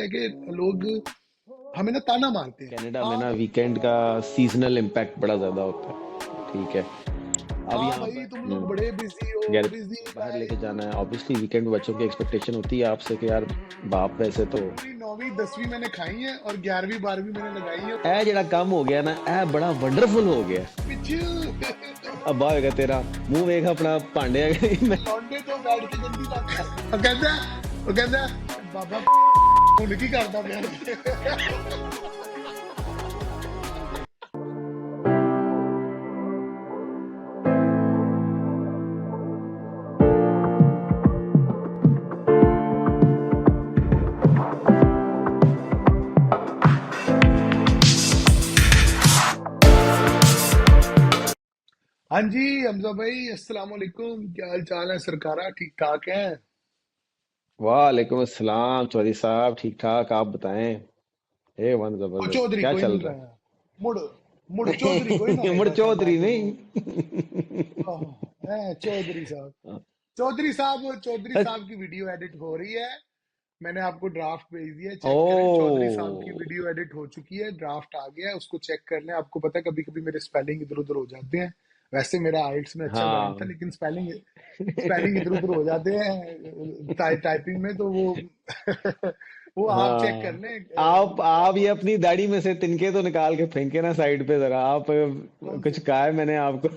है कि लोग हमें ना ताना मारते हैं। कनाडा में ना हाँ वीकेंड का सीजनल इम्पैक्ट बड़ा ज्यादा होता है। ठीक है। अब हाँ यहाँ भाई, पर तुम लोग बड़े बिजी हो, यार बिजी बाहर लेके लाइफ। जाना है ऑब्वियसली, वीकेंड बच्चों की एक्सपेक्टेशन होती है आपसे कि यार बाप वैसे तो पूरी 9वीं 10वीं मैंने खाई है और 11वीं 12वीं मैंने लगाई है। ए जड़ा कम हो गया ना, ए बड़ा वंडरफुल हो गया। पिछू अब बाहर होगा तेरा मुंह वेख अपना भांडे मैं लौंडे तो बैठ के गंदी बात वो कहता बाबा ਹੁਣ ਕੀ ਕਰਦਾ ਪਿਆ हाँ जी हमजा भाई, अस्सलाम वालेकुम। क्या हाल चाल है सरकारा? ठीक ठाक है? वालेकुम अस्सलाम चौधरी साहब, ठीक ठाक आप बताएं। ए वन और जबरदस्त, चौधरी क्या कोई चल नहीं रहा रहा। मुड़ मुड़ चौधरी कोई ना है? मुड़ आएगा साडा चौधरी तो। नहीं। चौधरी साहब, चौधरी साहब की वीडियो एडिट हो रही है। मैंने आपको ड्राफ्ट भेज दिया है, चेक करें। चौधरी साहब की ओ वीडियो एडिट हो चुकी है, ड्राफ्ट आ गया है, उसको चेक कर लें। आपको पता है कभी कभी मेरे स्पेलिंग इधर उधर हो जाते हैं। वैसे मेरा आइल्स में अच्छा बैंड था, हाँ। लेकिन स्पेलिंग स्पेलिंग इधर उधर हो जाते हैं टाइपिंग में, तो वो वो आप चेक कर हाँ, लें। आप ये अपनी दाढ़ी में से तिनके तो निकाल के फेंके ना साइड पे जरा। आप कौन कुछ से? कहा है मैंने आपको?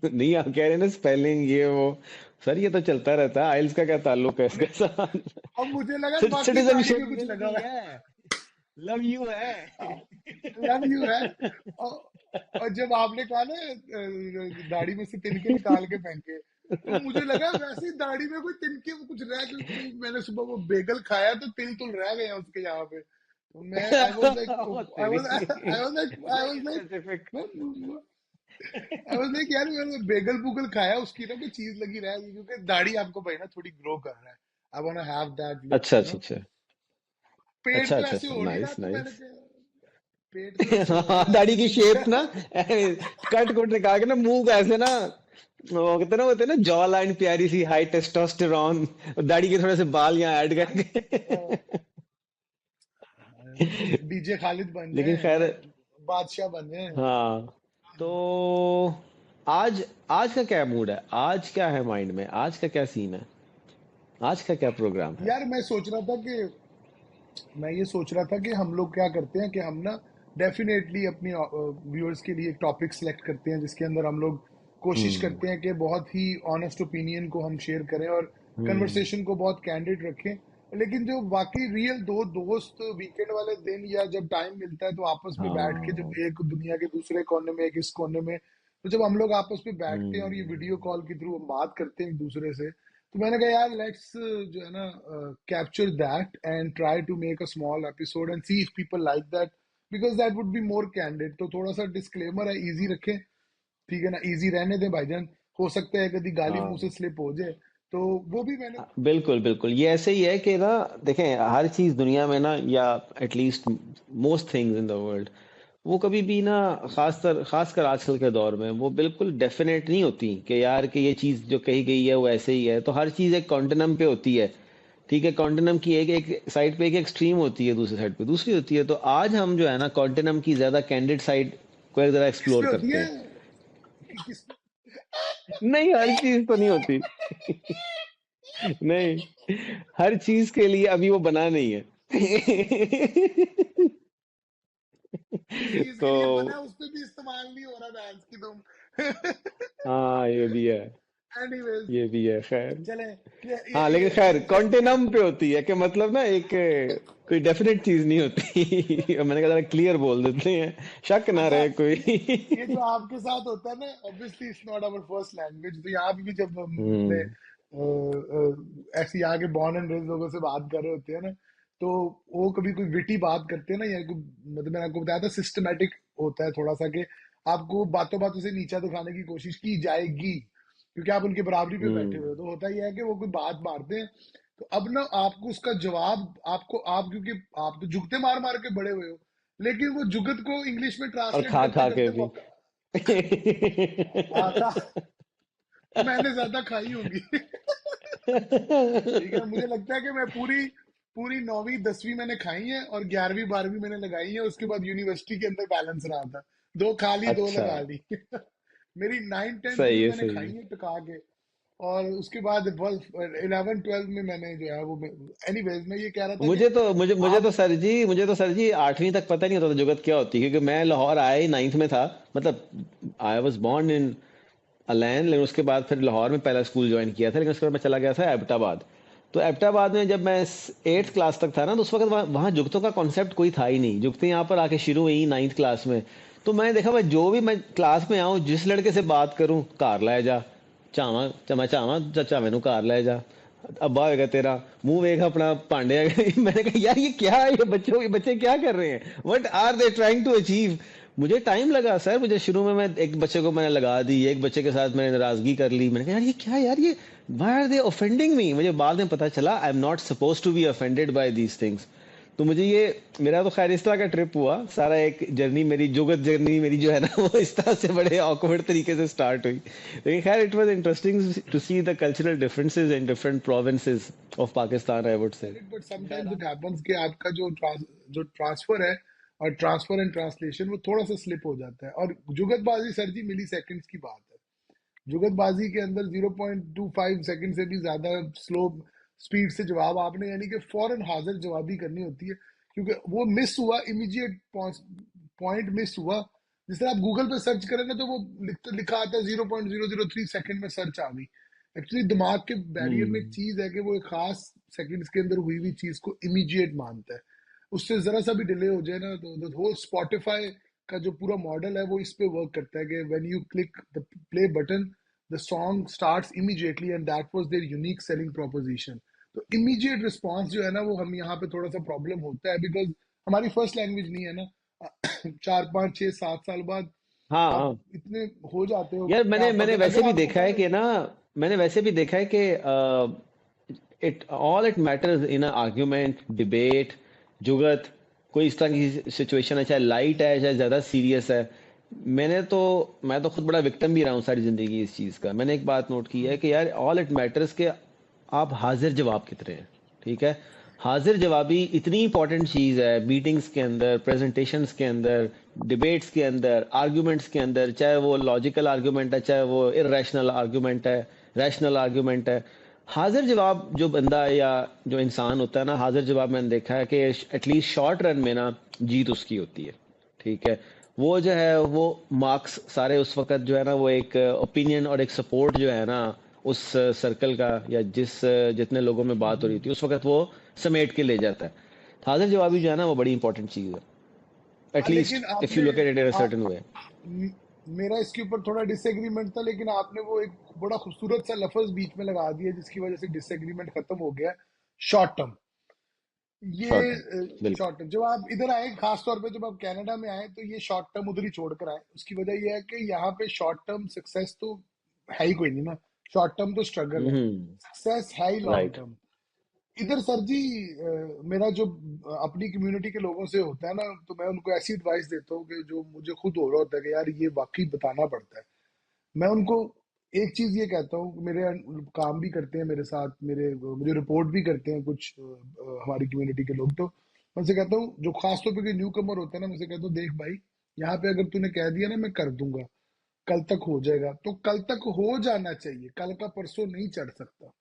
नहीं, आप कह रहे हैं ना स्पेलिंग ये वो। सर ये तो चलता रहता है, आइल्स का क्या ताल्लुक है इसके साथ? अब मुझे लगा बाकी दाढ़ी सिटीजनशिप में कुछ लगा मिलनी हुआ है, लव यू है। है। लव यू है। और, और जब आपने कहा ना दाढ़ी में से तिनके निकाल के फेंके, तो मुझे लगा वैसे ही दाढ़ी में कोई तिनके वो कुछ रह गए, क्योंकि मैंने सुबह वो बेगल खाया तो तिल तुल रह गए हैं उसके यहाँ पे। तो मैं आई वाज लाइक ओ आई तेरी, was I was like I very was like specific. I was like यार मैंने बेगल बुगल खाया, उसकी ना कोई चीज लगी रह गई, क्योंकि दाढ़ी आपको भाई ना थोड़ी ग्रो कर रहा है। I want to have that look, अच्छा अच्छा अच्छा। पेट अच्छा तो अच्छा ऐसे अच्छा, हो नहीं रहा, नाइस तो मैंने नाइस। कहा पेट तो ऐसे हो नहीं हाँ, रहा दाढ़ी की शेप ना तो कट कुट निकाल के ना, मुंह को ऐसे ना, वो कहते ना, होते ना जॉ लाइन प्यारी सी, हाई टेस्टोस्टेरॉन, दाढ़ी के थोड़े से बाल यहाँ ऐड करके। डीजे खालिद बन लेकिन जाए, खैर, बादशाह बन जाए। हाँ। तो आज आज का क्या मूड है, आज क्या है माइंड में, आज का क्या सीन है, आज का क्या प्रोग्राम है? यार मैं ये सोच रहा था कि हम लोग क्या करते हैं कि हम ना डेफिनेटली अपनी व्यूअर्स के लिए एक टॉपिक सेलेक्ट करते हैं, जिसके अंदर हम लोग कोशिश हम्म करते हैं कि बहुत ही ऑनेस्ट ओपिनियन को हम शेयर करें और हम्म। कन्वर्सेशन को बहुत कैंडिड रखें। लेकिन जो बाकी रियल दो दोस्त वीकेंड वाले दिन या जब टाइम मिलता है तो आपस में बैठ के, जब हाँ। एक दुनिया के दूसरे कोने में एक इस कोने में, तो जब हम लोग आपस में बैठते हैं और ये वीडियो हम्म। कॉल के थ्रू हम बात करते हैं एक दूसरे से, तो मैंने कहा यार लेट्स जो है ना capture that and try to make a small episode and see if people like that, because that would be more candid. तो थोड़ा सा डिस्क्लेमर है, इजी रखें, ठीक है ना? इजी रहने दें भाईजान। हो सकता है कभी गाली मुंह से हाँ, स्लिप हो जाए, तो वो भी मैंने। बिल्कुल बिल्कुल, ये ऐसे ही है कि ना, देखें हर चीज दुनिया में ना, या at least most things in the world, वो कभी भी ना, खासकर आजकल के दौर में, वो बिल्कुल डेफिनेट नहीं होती कि यार कि ये चीज जो कही गई है वो ऐसे ही है। तो हर चीज एक कॉन्टिनम पे होती है। ठीक है, कॉन्टिनम की एक एक साइड पे एक एक्सट्रीम होती है, दूसरी साइड पे दूसरी होती है। तो आज हम जो है ना, कॉन्टिनम की ज्यादा कैंडिड साइड को एक जरा किस एक्सप्लोर पे होती करते है? हैं। किस पे? नहीं, हर चीज तो नहीं होती। नहीं, हर चीज के लिए अभी वो बना नहीं है। जिस चीज तो के लिए बना उस पे भी इस्तेमाल नहीं हो रहा डांस की तुम। हाँ, ये भी है, एनीवेज, ये भी है, खैर। चले हाँ, लेकिन खैर ये कॉन्टिनम पे होती है कि मतलब ना, एक कोई डेफिनेट चीज नहीं होती। मैंने कहा जरा क्लियर बोल देते हैं, शक ना अच्छा, रहे ये कोई। जो आपके साथ होता है ना, obviously it's not our first language. तो यहाँ पे भी जब हम अपने हम्म ऐसे यहाँ के बॉर्न एंड रेज लोगों से बात कर रहे होते हैं ना, तो वो कभी कोई विटी बात करते हैं ना, या कोई, मतलब मैंने आपको बताया था सिस्टमेटिक होता है थोड़ा सा, कि आपको बातों बातों से नीचा दिखाने की कोशिश की जाएगी, क्योंकि आप उनके बराबरी पे बैठे हुए हो। हम्म। तो होता ही है कि वो कोई बात मारते हैं, तो अब ना आपको उसका जवाब, आपको आप क्योंकि आप तो जुगते मार मार के बड़े हुए हो, लेकिन वो जुगत को इंग्लिश में और ट्रांसलेट खा करते खा के करते भी। मौका आता। मैंने ज्यादा खाई होंगी। ठीक है, मुझे लगता है कि मैं पूरी पूरी 9वीं 10वीं मैंने खाई है और 11वीं 12वीं मैंने लगाई है, उसके बाद यूनिवर्सिटी के अंदर बैलेंस रहा था, दो खा ली दो अच्छा। लगा ली। मेरी 9 10th सही में है, मैंने सही खाई है। है टका के, और उसके बाद 11 12 में मैंने जो है वो, एनीवेज मैं ये कह रहा था कि मुझे तो आप सर जी 8वीं तक पता नहीं होता था जुगत क्या होती है, क्योंकि मैं लाहौर आया ही 9th में था। मतलब I was born in Al Ain, लेकिन उसके बाद फिर लाहौर में पहला स्कूल ज्वाइन किया था, लेकिन उसके बाद मैं चला गया था एबटाबाद। तो एबटाबाद में जब मैं 8th क्लास तक था ना, तो उस वक्त वहाँ जुगतों का कॉन्सेप्ट कोई था ही नहीं। जुगतें यहाँ पर आके शुरू हुई 9th क्लास में। तो मैंने देखा, मैं जो भी मैं क्लास में आऊँ, जिस लड़के से बात करूँ, कार लै जा, चावा मैं चावा चाचा मैनू कार लै जा, अब्बा होएगा तेरा, मुंह वेख अपना पांडे मैंने कहा यार ये क्या है, ये बच्चे क्या कर रहे हैं, what are they trying to achieve. मुझे टाइम लगा सर, मुझे शुरू में मैं एक बच्चे को मैंने लगा दी, एक बच्चे के साथ मैंने नाराजगी कर ली, मैंने कहा यार ये क्या है यार, ये why are they offending me. मुझे बाद में पता चला I am not suppose to be offended by these things. तो मुझे ये, मेरा तो खैर इस तरह का ट्रिप हुआ सारा, एक जर्नी मेरी, जुगत जर्नी मेरी जो है ना, वो इस तरह से बड़े ऑकवर्ड तरीके से स्टार्ट हुई। लेकिन खैर it was interesting to see the cultural differences in different provinces of Pakistan, I would say. Correct, but sometimes it happens कि आपका जो ट्रांसफर है, और ट्रांसफर एंड ट्रांसलेशन वो थोड़ा सा स्लिप हो जाता है। और जुगतबाजी सर जी मिली सेकंड्स की बात है। जुगतबाजी के अंदर 0.25 सेकंड से भी ज्यादा स्लो स्पीड से जवाब आपने, यानी कि फौरन हाजिर जवाबी करनी होती है, क्योंकि वो मिस हुआ, इमीडिएट पॉइंट मिस हुआ। जिस तरह आप गूगल पे सर्च करें ना, तो वो लिखा आता है 0.003 सेकंड में सर्च आ गई। एक्चुअली दिमाग के बैरियर में एक हम्म। चीज है कि वो एक खास सेकंड्स के अंदर हुई हुई चीज को इमीडिएट मानता है। उससे जरा सा भी डिले हो जाए ना, तो द होल स्पॉटिफाई का जो पूरा मॉडल है वो इस पे वर्क करता है कि when you click the play button, the song starts immediately, and that was their unique selling proposition. तो immediate response जो है ना, वो हम यहाँ पे थोड़ा सा प्रॉब्लम होता है, बिकॉज हमारी फर्स्ट लैंग्वेज नहीं है ना। 4 5 6 7 साल बाद हाँ आप हाँ। इतने हो जाते हो यार कि मैंने आप मैंने अगर वैसे अगर भी आपको देखा पता है है। कि ना, मैंने वैसे भी देखा है कि it all it matters in a argument, debate, जुगत, कोई इस तरह की सिचुएशन है, चाहे लाइट है चाहे ज्यादा सीरियस है। मैंने तो मैं तो खुद बड़ा विक्टिम भी रहा हूँ सारी जिंदगी इस चीज का। मैंने एक बात नोट की है कि यार ऑल इट मैटर्स के आप हाजिर जवाब कितने हैं। ठीक है, हाजिर जवाबी इतनी इंपॉर्टेंट चीज है मीटिंग्स के अंदर, प्रेजेंटेशंस के अंदर, डिबेट्स के अंदर, आर्ग्यूमेंट्स के अंदर, चाहे वो लॉजिकल आर्ग्यूमेंट है चाहे वो इरेशनल आर्ग्यूमेंट है, रैशनल आर्ग्यूमेंट है। हाजिर जवाब जो बंदा है या जो इंसान होता है ना, हाजिर जवाब मैंने देखा है कि एटलीस्ट शॉर्ट रन में ना जीत उसकी होती है। ठीक है, वो जो है वो मार्क्स सारे उस वक्त जो है ना, वो एक ओपिनियन और एक सपोर्ट जो है ना उस सर्कल का, या जितने लोगों में बात हो रही थी उस वक्त, वो समेट के ले जाता है। हाजिर जवाबी जो है ना वो बड़ी इंपॉर्टेंट चीज है, हाँ, एटलीस्ट लेकिन इफ यू आपने look at it in a uh, certain way. म- मेरा इसके ऊपर थोड़ा डिसएग्रीमेंट था, लेकिन आपने वो एक बड़ा खूबसूरत सा लफ्ज बीच में लगा दिया जिसकी वजह से डिसएग्रीमेंट खत्म हो गया। Short term. ये शॉर्ट टर्म, बिल्कुल। शॉर्ट टर्म जब आप इधर आए, खास तौर पे जब आप कनाडा में आए, तो ये शॉर्ट टर्म उधर ही छोड़कर आए। उसकी वजह ये है कि यहाँ पे शॉर्ट टर्म सक्सेस तो है ही कोई नहीं ना। शॉर्ट टर्म तो स्ट्रगल है, हम्म। सक्सेस है ही लॉन्ग राइट। टर्म। इधर सर जी मेरा जो अपनी कम्युनिटी के लोगों से होता है ना, तो मैं उनको ऐसी एडवाइस देता हूँ कि जो मुझे खुद हो रहा होता है कि यार ये वाकई बताना पड़ता है। मैं उनको एक चीज ये कहता हूँ, मेरे काम भी करते हैं मेरे साथ, मेरे मुझे रिपोर्ट भी करते हैं कुछ हमारी कम्युनिटी के लोग। तो मैं उनसे कहता हूँ, जो खासतौर पे न्यू कमर होता है ना, मैं उनसे कहता हूँ देख भाई, यहाँ पे अगर तूने कह दिया ना मैं कर दूंगा, कल तक हो जाएगा, तो कल तक हो जाना चाहिए, कल का परसों नहीं चढ़ सकता।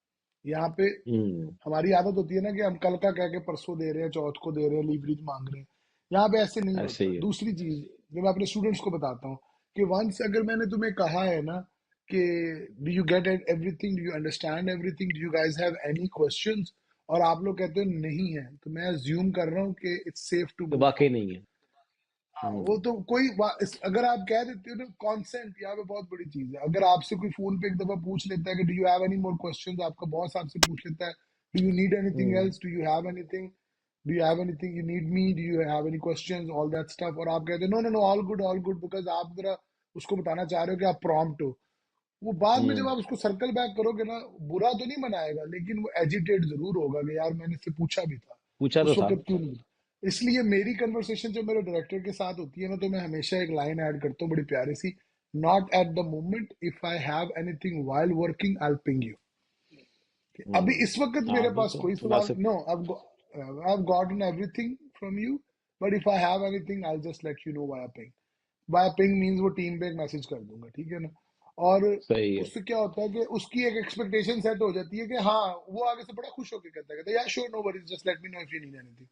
यहाँ पे हम्म। हमारी आदत होती है ना कि हम कल का कह के परसों दे रहे हैं, चौथ को दे रहे हैं, लीवरेज मांग रहे हैं। यहाँ पे ऐसे नहीं ऐसे होता। ही है। दूसरी चीज जो मैं अपने स्टूडेंट्स को बताता हूँ, कि वंस अगर मैंने तुम्हें कहा है ना कि do you get everything, do you understand everything, do you guys have any questions, और आप लोग कहते हो नहीं है, तो मैं अज्यूम कर रहा हूँ कि इट्स सेफ टू तो मूव वाकई फॉरवर्ड। नहीं है। हाँ, वो हम्म। तो अगर आप कह देते हो ना, कॉन्सेंट यहाँ पे बहुत बड़ी चीज है। अगर आपसे कोई फोन पे एक दफा पूछ लेता है कि do you have any more questions, आपका बॉस आपसे पूछ लेता है do you need anything hmm. Else, do you have anything, do you have anything you need me, do you have any questions, all that stuff, और आप कहते हो no no no all good, because आप जरा उसको बताना चाह रहे हो कि आप प्रॉम्प्ट हो। वो बाद में जब हम्म। आप उसको सर्कल बैक करोगे ना, बुरा तो नहीं मनाएगा, लेकिन वो एजिटेट जरूर होगा कि यार मैंने इससे पूछा भी था, पूछा तो उस था। वक्त क्यों नहीं। इसलिए मेरी कन्वर्सेशन जब मेरे डायरेक्टर के साथ होती है ना, तो मैं हमेशा एक लाइन ऐड करता हूँ बड़ी प्यारी सी, not at the moment, if I have anything while working I will ping you. अभी हम्म। इस वक्त हाँ मेरे पास बिल्कुल, कोई बात सवाल से। नो, अब I've gotten everything from you, but if I have anything, I'll just let you know via ping. By ping means वो टीम पे एक मैसेज कर दूंगा, ठीक है ना। और सही है। उससे क्या होता है कि उसकी एक एक्सपेक्टेशन सेट हो जाती है कि हाँ, वो आगे से बड़ा खुश होकर कहता है यार sure no worries just let me know if you need anything,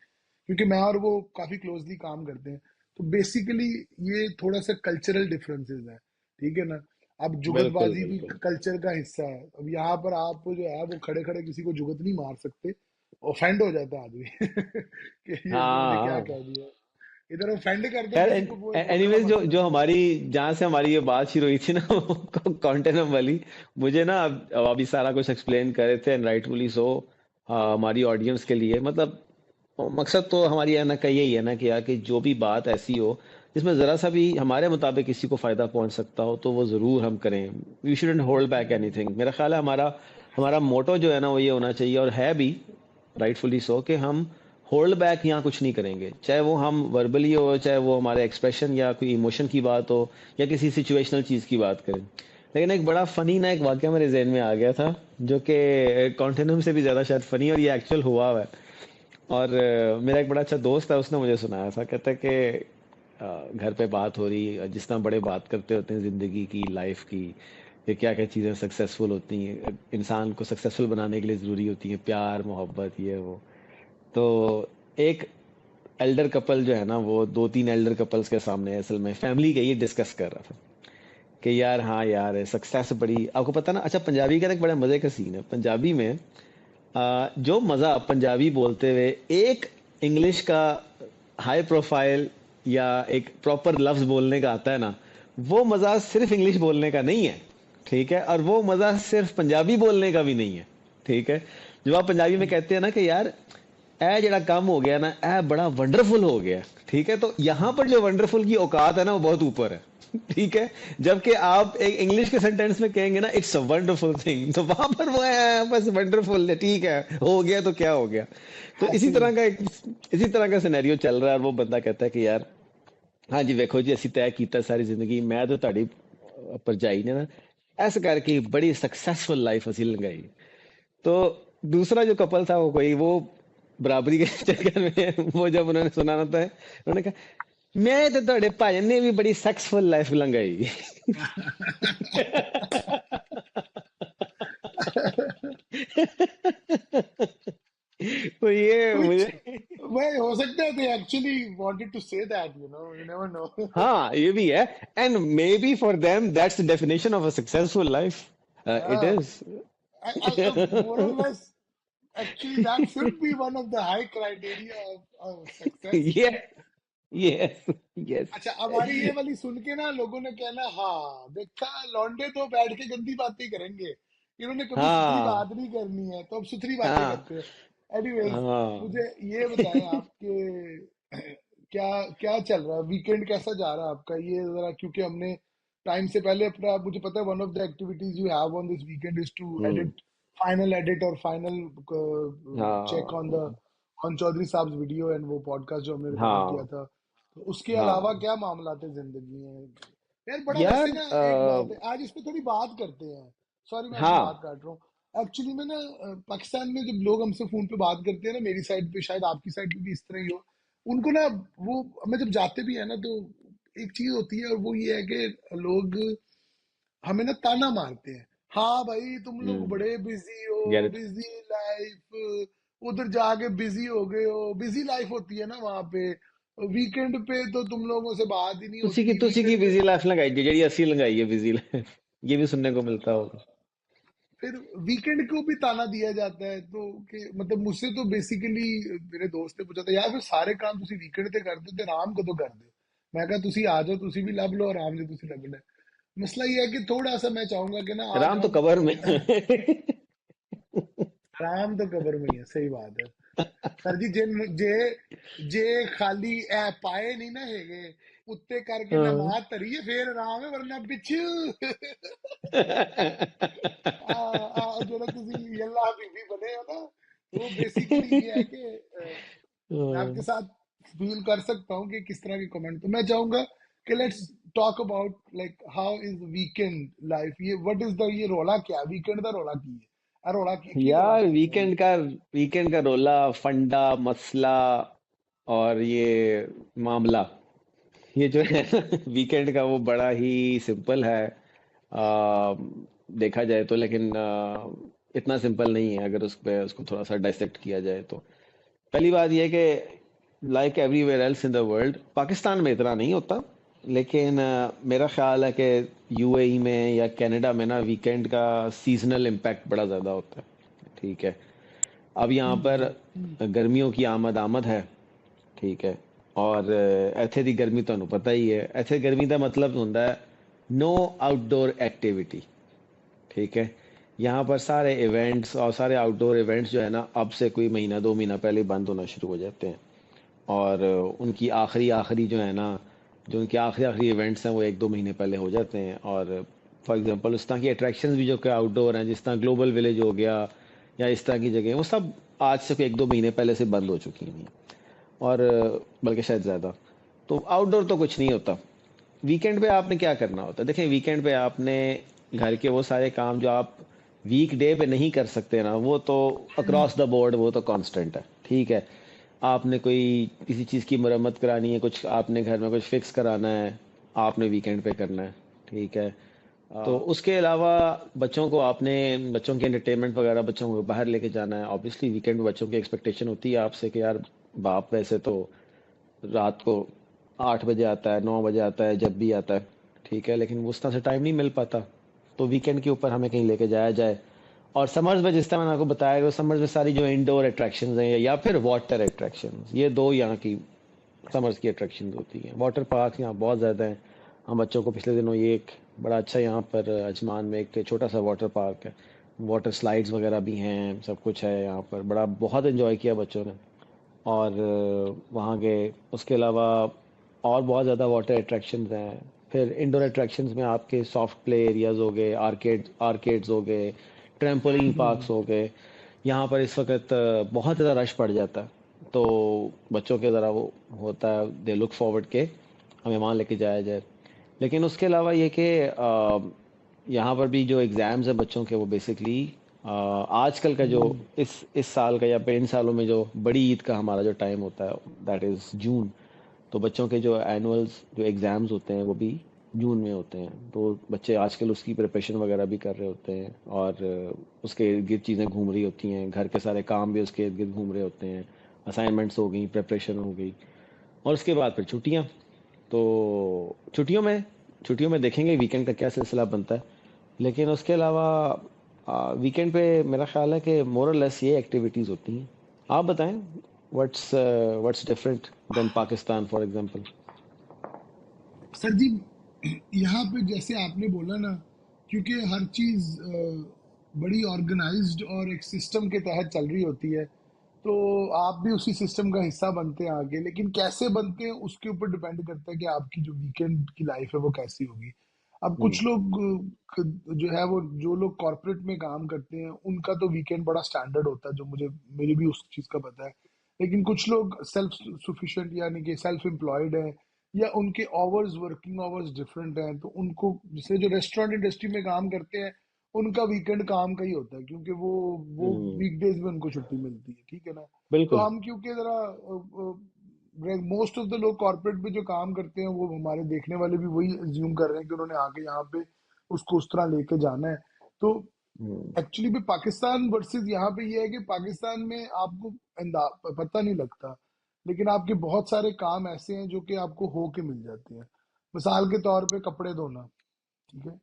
क्योंकि मैं और वो काफी क्लोजली काम करते हैं। तो बेसिकली ये थोड़ा सा कल्चरल डिफरेंसेस है, ठीक है ना। अब बिल्कुल जुगतबाजी भी बिल्कुल। कल्चर का हिस्सा है। अब यहाँ पर आप जो है वो खड़े खड़े किसी को जुगत नहीं मार सकते, ऑफेंड हो जाता है आदमी कि ये इन्होंने क्या हाँ। कह दिया। इधर ऑफेंड कर दो यार किसी को, वो एक बहुत बड़ा एनीवेज, जो मसला जो है। हमारी, जहाँ से हमारी ये बात शुरू हुई थी ना कॉन्टेनम वाली, मुझे ना अब अभी सारा कुछ एक्सप्लेन कर रहे थे एंड राइटफुली सो, हमारी ऑडियंस के लिए मतलब मकसद तो हमारी है ना का यही है ना कि यार कि जो भी बात ऐसी हो जिसमें जरा सा भी हमारे मुताबिक किसी को फायदा पहुंच सकता हो तो वो जरूर हम करें। We shouldn't hold back anything. मेरा ख्याल है हमारा हमारा मोटो जो है ना वो ये होना चाहिए, और है भी राइटफुली सो, कि हम होल्ड बैक यहाँ कुछ नहीं करेंगे, चाहे वो हम वर्बली हो, चाहे वो हमारे एक्सप्रेशन या कोई इमोशन की बात हो, या किसी सिचुएशनल चीज की बात करें। लेकिन एक बड़ा फनी ना एक वाक्य मेरे जहन में आ गया था, जो कि कॉन्टिन्यूम से भी ज्यादा शायद फनी, और ये एक्चुअल हुआ हुआ है। और मेरा एक बड़ा अच्छा दोस्त है, उसने मुझे सुनाया था। कहता है कि घर पे बात हो रही, जिस तरह बड़े बात करते होते हैं जिंदगी की, लाइफ की, कि क्या क्या चीज़ें सक्सेसफुल होती हैं, इंसान को सक्सेसफुल बनाने के लिए ज़रूरी होती हैं, प्यार मोहब्बत ये वो। तो एक एल्डर कपल जो है ना, वो दो तीन एल्डर कपल्स के सामने असल में फैमिली के ये डिस्कस कर रहा था कि यार हाँ यार सक्सेस बड़ी, आपको पता ना। अच्छा, पंजाबी का एक बड़ा मजे का सीन है पंजाबी में। जो मजा पंजाबी बोलते हुए एक इंग्लिश का हाई प्रोफाइल या एक प्रॉपर लफ्ज बोलने का आता है ना, वो मजा सिर्फ इंग्लिश बोलने का नहीं है, ठीक है, और वो मजा सिर्फ पंजाबी बोलने का भी नहीं है, ठीक है। जब आप पंजाबी में कहते हैं ना कि यार ए जरा कम हो गया ना, ए बड़ा वंडरफुल हो गया, ठीक है, तो यहां पर जो वंडरफुल की औकात है ना वो बहुत ऊपर है, ठीक है। जबकि आप एक इंग्लिश के सेंटेंस में कहेंगे ना इट्स अ वंडरफुल थिंग, तो वहां पर वो है बस वंडरफुल है, ठीक है, हो गया तो क्या हो गया। तो इसी ऐसे ही। तरह का एक इसी तरह का सिनेरियो चल रहा है, और वो बंदा कहता है कि यार हाँ जी वेखो जी, ਅਸੀਂ तय ਕੀਤਾ ਸਾਰੀ ਜ਼ਿੰਦਗੀ, ਮੈਂ ਤੇ ਤੁਹਾਡੀ ਭਰਜਾਈ ने ना ऐसे करके बड़ी सक्सेसफुल लाइफ ਅਸੀਂ लंघाई। तो दूसरा जो कपल था वो कोई वो बराबरी के चक्कर में वो जब उन्होंने सुना ना, था उन्होंने कहा मैं तो ਤੁਹਾਡੇ ਭਾਜਨ ने भी बड़ी सक्सेसफुल लाइफ लंघाई। तो ये Which, मुझे, वह हो सकता है they actually wanted to say that, you never know. हाँ ये भी है, and may be for them that's the definition of a successful life, it Yeah, is. more or less, actually that should be one of the high criteria of success. ये yes yes. अच्छा, हमारी ये वाली सुन के ना लोगों ने कहना, हाँ देखा, लौंडे तो बैठ के गंदी बातें करेंगे, इन्होंने कभी सुथरी हाँ बात नहीं करनी है, तो अब सुथरी बातें हाँ करते हैं। एनीवेज, हाँ। मुझे ये बताएं आपके क्या क्या चल रहा है, वीकेंड कैसा जा रहा है आपका ये जरा, क्योंकि हमने टाइम से पहले अपना, मुझे पता है one of the activities you have on this weekend is to hmm. Edit, final edit और फाइनल चेक ऑन द हाँ on Chaudhary sahab video and वो पॉडकास्ट जो हमने रिकॉर्ड किया हाँ था। तो उसके अलावा हाँ। क्या मामला थे जिंदगी में यार? बड़ा वैसे यार ना, एक बात है, आज इस पे थोड़ी बात करते हैं। सॉरी मैं आपकी बात हाँ। काट रहा हूँ। एक्चुअली में ना पाकिस्तान में जब लोग हमसे फोन पे बात करते हैं ना, मेरी साइड पे शायद आपकी साइड पे भी इस तरह ही हो, उनको ना वो, हमें जब जाते भी है ना, तो एक चीज होती है और वो ये है कि लोग हमें ना ताना मारते हैं। हाँ भाई तुम लोग हम्म। बड़े बिजी हो, गेट इट। बिजी लाइफ, उधर जाके बिजी हो गए हो, बिजी लाइफ होती है ना वहां पे। वीकेंड पे तो तुम लोगों से बात ही नहीं होती तुसी की वीकेंड पे। बिजी लाइफ लगाई जी, जेडी असली लगाई है बिजी लाइफ, ये भी सुनने को मिलता होगा। फिर वीकेंड को भी ताना दिया जाता है, तो कि मतलब मुझसे तो बेसिकली मेरे दोस्त ने पूछा था यार फिर सारे काम तुसी वीकेंड ते करते ते आराम कदों करदे हो? मैं कहा तुसी आ जाओ, तुसी भी लब लो आराम जो तुसी लभना है। मसला ये है कि थोड़ा सा मैं चाहूंगा कि ना आज राम तो हम कबर में। आराम तो कब्र में ही है, सही बात है सर जी। जे जे जे खाली ए पाए नहीं ना हेगे उत्ते करके हाँ। नमाज धरिए फिर आराम है, वरना पिछू जो तुसी यल्ला बीबी बने हो ना, तो वो बेसिकली ये है कि मैं आपके हाँ। साथ फील कर सकता हूँ कि किस तरह के कमेंट। तो मैं चाहूंगा कि let's talk about like how is weekend life, ये व्हाट इज द, ये रोला क्या वीकेंड का रोला की है? अरोड़ा की रोला यार, कहते हैं हम। वीकेंड का रोला, फंडा, मसला और ये मामला, ये जो है वीकेंड का, वो बड़ा ही सिंपल है। देखा जाए तो, लेकिन इतना सिंपल नहीं है अगर उस पे उसको थोड़ा सा डाइसेक्ट किया जाए तो। पहली बात यह है कि like everywhere else in the world, Pakistan में इतना नहीं होता, लेकिन मेरा ख्याल है कि यूएई में या कनाडा में ना वीकेंड का सीजनल इम्पैक्ट बड़ा ज़्यादा होता है। ठीक है। अब यहाँ पर हम्म। गर्मियों की आमद आमद है। ठीक है। और ਇੱਥੇ ਦੀ गर्मी ਤੁਹਾਨੂੰ पता ही है, ਇੱਥੇ गर्मी का मतलब ਹੁੰਦਾ है नो आउटडोर एक्टिविटी। ठीक है। यहाँ पर सारे इवेंट्स और सारे आउटडोर इवेंट्स जो है ना, अब से कोई महीना दो महीना पहले बंद होना शुरू हो जाते हैं। और उनकी आखिरी आखिरी जो है ना, जो उनके आखिरी आखिरी इवेंट्स हैं वो एक दो महीने पहले हो जाते हैं। और फॉर एग्जांपल उस तरह की अट्रैक्शंस भी जो कि आउटडोर हैं, जिस तरह ग्लोबल विलेज हो गया या इस तरह की जगह, वो सब आज से कोई एक दो महीने पहले से बंद हो चुकी हैं। और बल्कि शायद ज़्यादा। तो आउटडोर तो कुछ नहीं होता। वीकेंड पे आपने क्या करना होता है? देखिए, वीकेंड पे आपने घर के वो सारे काम जो आप वीक डे पे नहीं कर सकते ना, वो तो अक्रॉस द बोर्ड वो तो कांस्टेंट है। ठीक है। आपने कोई किसी चीज़ की मरम्मत करानी है, कुछ आपने घर में कुछ फिक्स कराना है, आपने वीकेंड पे करना है। ठीक है। तो उसके अलावा बच्चों को आपने, बच्चों के एंटरटेनमेंट वगैरह, बच्चों को बाहर लेके जाना है। ऑब्वियसली वीकेंड में बच्चों की एक्सपेक्टेशन होती है आपसे कि यार, बाप वैसे तो रात को 8 बजे आता है, 9 बजे आता है, जब भी आता है। ठीक है। लेकिन उस तरह से टाइम नहीं मिल पाता। तो वीकेंड के ऊपर हमें कहीं लेके जाया जाए। और समर्स में जिस तरह मैंने आपको बताया कि समर्स में सारी जो इंडोर अट्रैक्शंस हैं या फिर वाटर अट्रैक्शंस, ये दो यहाँ की समर्स की अट्रैक्शंस होती हैं। वाटर पार्क यहाँ बहुत ज़्यादा हैं। हम बच्चों को पिछले दिनों ये एक बड़ा अच्छा, यहाँ पर अजमान में एक छोटा सा वाटर पार्क है। वाटर स्लाइड्स वगैरह भी हैं, सब कुछ है यहाँ पर, बड़ा बहुत एंजॉय किया बच्चों ने। और वहाँ गए। उसके अलावा और बहुत ज़्यादा वाटर अट्रैक्शंस हैं। फिर इंडोर अट्रैक्शंस में आपके सॉफ्ट प्ले एरियाज हो गए, आर्केड्स हो गए, ट्रैम्पोलिन पार्क्स हो गए। यहाँ पर इस वक्त बहुत ज़्यादा रश पड़ जाता है। तो बच्चों के ज़रा वो होता है, दे लुक फॉरवर्ड के हमें वहाँ लेके जाया जाए। लेकिन उसके अलावा ये कि यहाँ पर भी जो एग्ज़ाम्स हैं बच्चों के, वो बेसिकली आजकल का जो हम्म। इस साल का या फिर इन सालों में जो बड़ी ईद का हमारा जो टाइम होता है, दैट इज़ जून। तो बच्चों के जो एनुअल्स जो एग्ज़ाम्स होते हैं वो भी जून में होते हैं। तो बच्चे आजकल उसकी प्रिपरेशन वगैरह भी कर रहे होते हैं। और उसके इर्द गिर्द चीज़ें घूम रही होती हैं, घर के सारे काम भी उसके इर्द गिर्द घूम रहे होते हैं। असाइनमेंट्स हो गई, प्रिपरेशन हो गई। और उसके बाद फिर छुट्टियाँ। तो छुट्टियों में देखेंगे वीकेंड का क्या सिलसिला बनता है। लेकिन उसके अलावा वीकेंड पे मेरा ख्याल है कि मोर और लेस ये एक्टिविटीज़ होती हैं। आप बताएं, what's different than Pakistan for example. Sir ji, यहाँ पे जैसे आपने बोला ना, क्योंकि हर चीज बड़ी ऑर्गेनाइज्ड और एक सिस्टम के तहत चल रही होती है, तो आप भी उसी सिस्टम का हिस्सा बनते हैं आगे। लेकिन कैसे बनते हैं उसके ऊपर डिपेंड करता है कि आपकी जो वीकेंड की लाइफ है वो कैसी होगी। अब हम्म। कुछ लोग जो है वो जो लोग कॉर्पोरेट में काम करते हैं उनका तो वीकेंड बड़ा स्टैंडर्ड होता है, जो मेरी भी उस चीज का पता है। लेकिन कुछ लोग सेल्फ सफिशिएंट यानी कि सेल्फ एम्प्लॉयड है, या उनके आवर्स, वर्किंग आवर्स डिफरेंट हैं, तो उनको, जैसे जो रेस्टोरेंट इंडस्ट्री में काम करते हैं, उनका वीकेंड काम का ही होता है, क्योंकि वो हम्म। वीकडेज में उनको छुट्टी मिलती है, ठीक है ना। तो बिल्कुल। हम क्योंकि जरा मोस्ट ऑफ द लोग कॉर्पोरेट में जो काम करते हैं, वो हमारे देखने वाले भी वही अज्यूम कर रहे हैं कि उन्होंने आके यहाँ पे उसको उस तरह लेके जाना है। तो हम्म। एक्चुअली भी पाकिस्तान वर्सेस यहाँ पे ये है कि पाकिस्तान में आपको पता नहीं लगता, लेकिन आपके बहुत सारे काम ऐसे हैं जो कि आपको हो के मिल जाते हैं। मिसाल के तौर पे कपड़े धोना, ठीक है।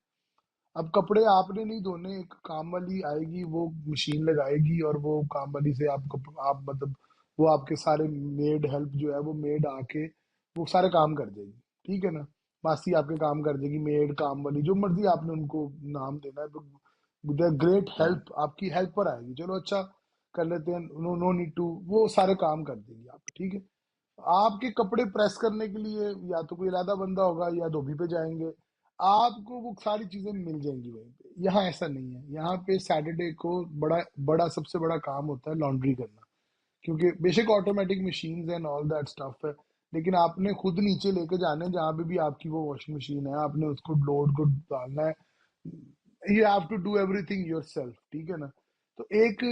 अब कपड़े आपने नहीं धोने, एक काम वाली आएगी, वो मशीन लगाएगी, और वो काम वाली से आप मतलब वो आपके सारे मेड हेल्प जो है, वो मेड आके वो सारे काम कर देगी, ठीक है ना। मासी आपके काम कर देगी, मेड, काम वाली, जो मर्जी आपने उनको नाम देना है, तो ग्रेट हेल्प, आपकी हेल्पर आएगी, चलो अच्छा कर लेते हैं, नो नो नीड टू, वो सारे काम कर देगी आप, ठीक है। आपके कपड़े प्रेस करने के लिए या तो कोई इरादा बंदा होगा, या धोबी पे जाएंगे, आपको वो सारी चीजें मिल जाएंगी वहीं पे। यहाँ ऐसा नहीं है, यहाँ पे सैटरडे को बड़ा बड़ा सबसे बड़ा काम होता है लॉन्ड्री करना, क्योंकि बेशक automatic machines and all that stuff है, लेकिन आपने खुद नीचे लेके जाना है, जहां पे भी आपकी वो वॉशिंग मशीन है, आपने उसको लोड को डालना है, you have to do everything yourself, ठीक है ना। तो एक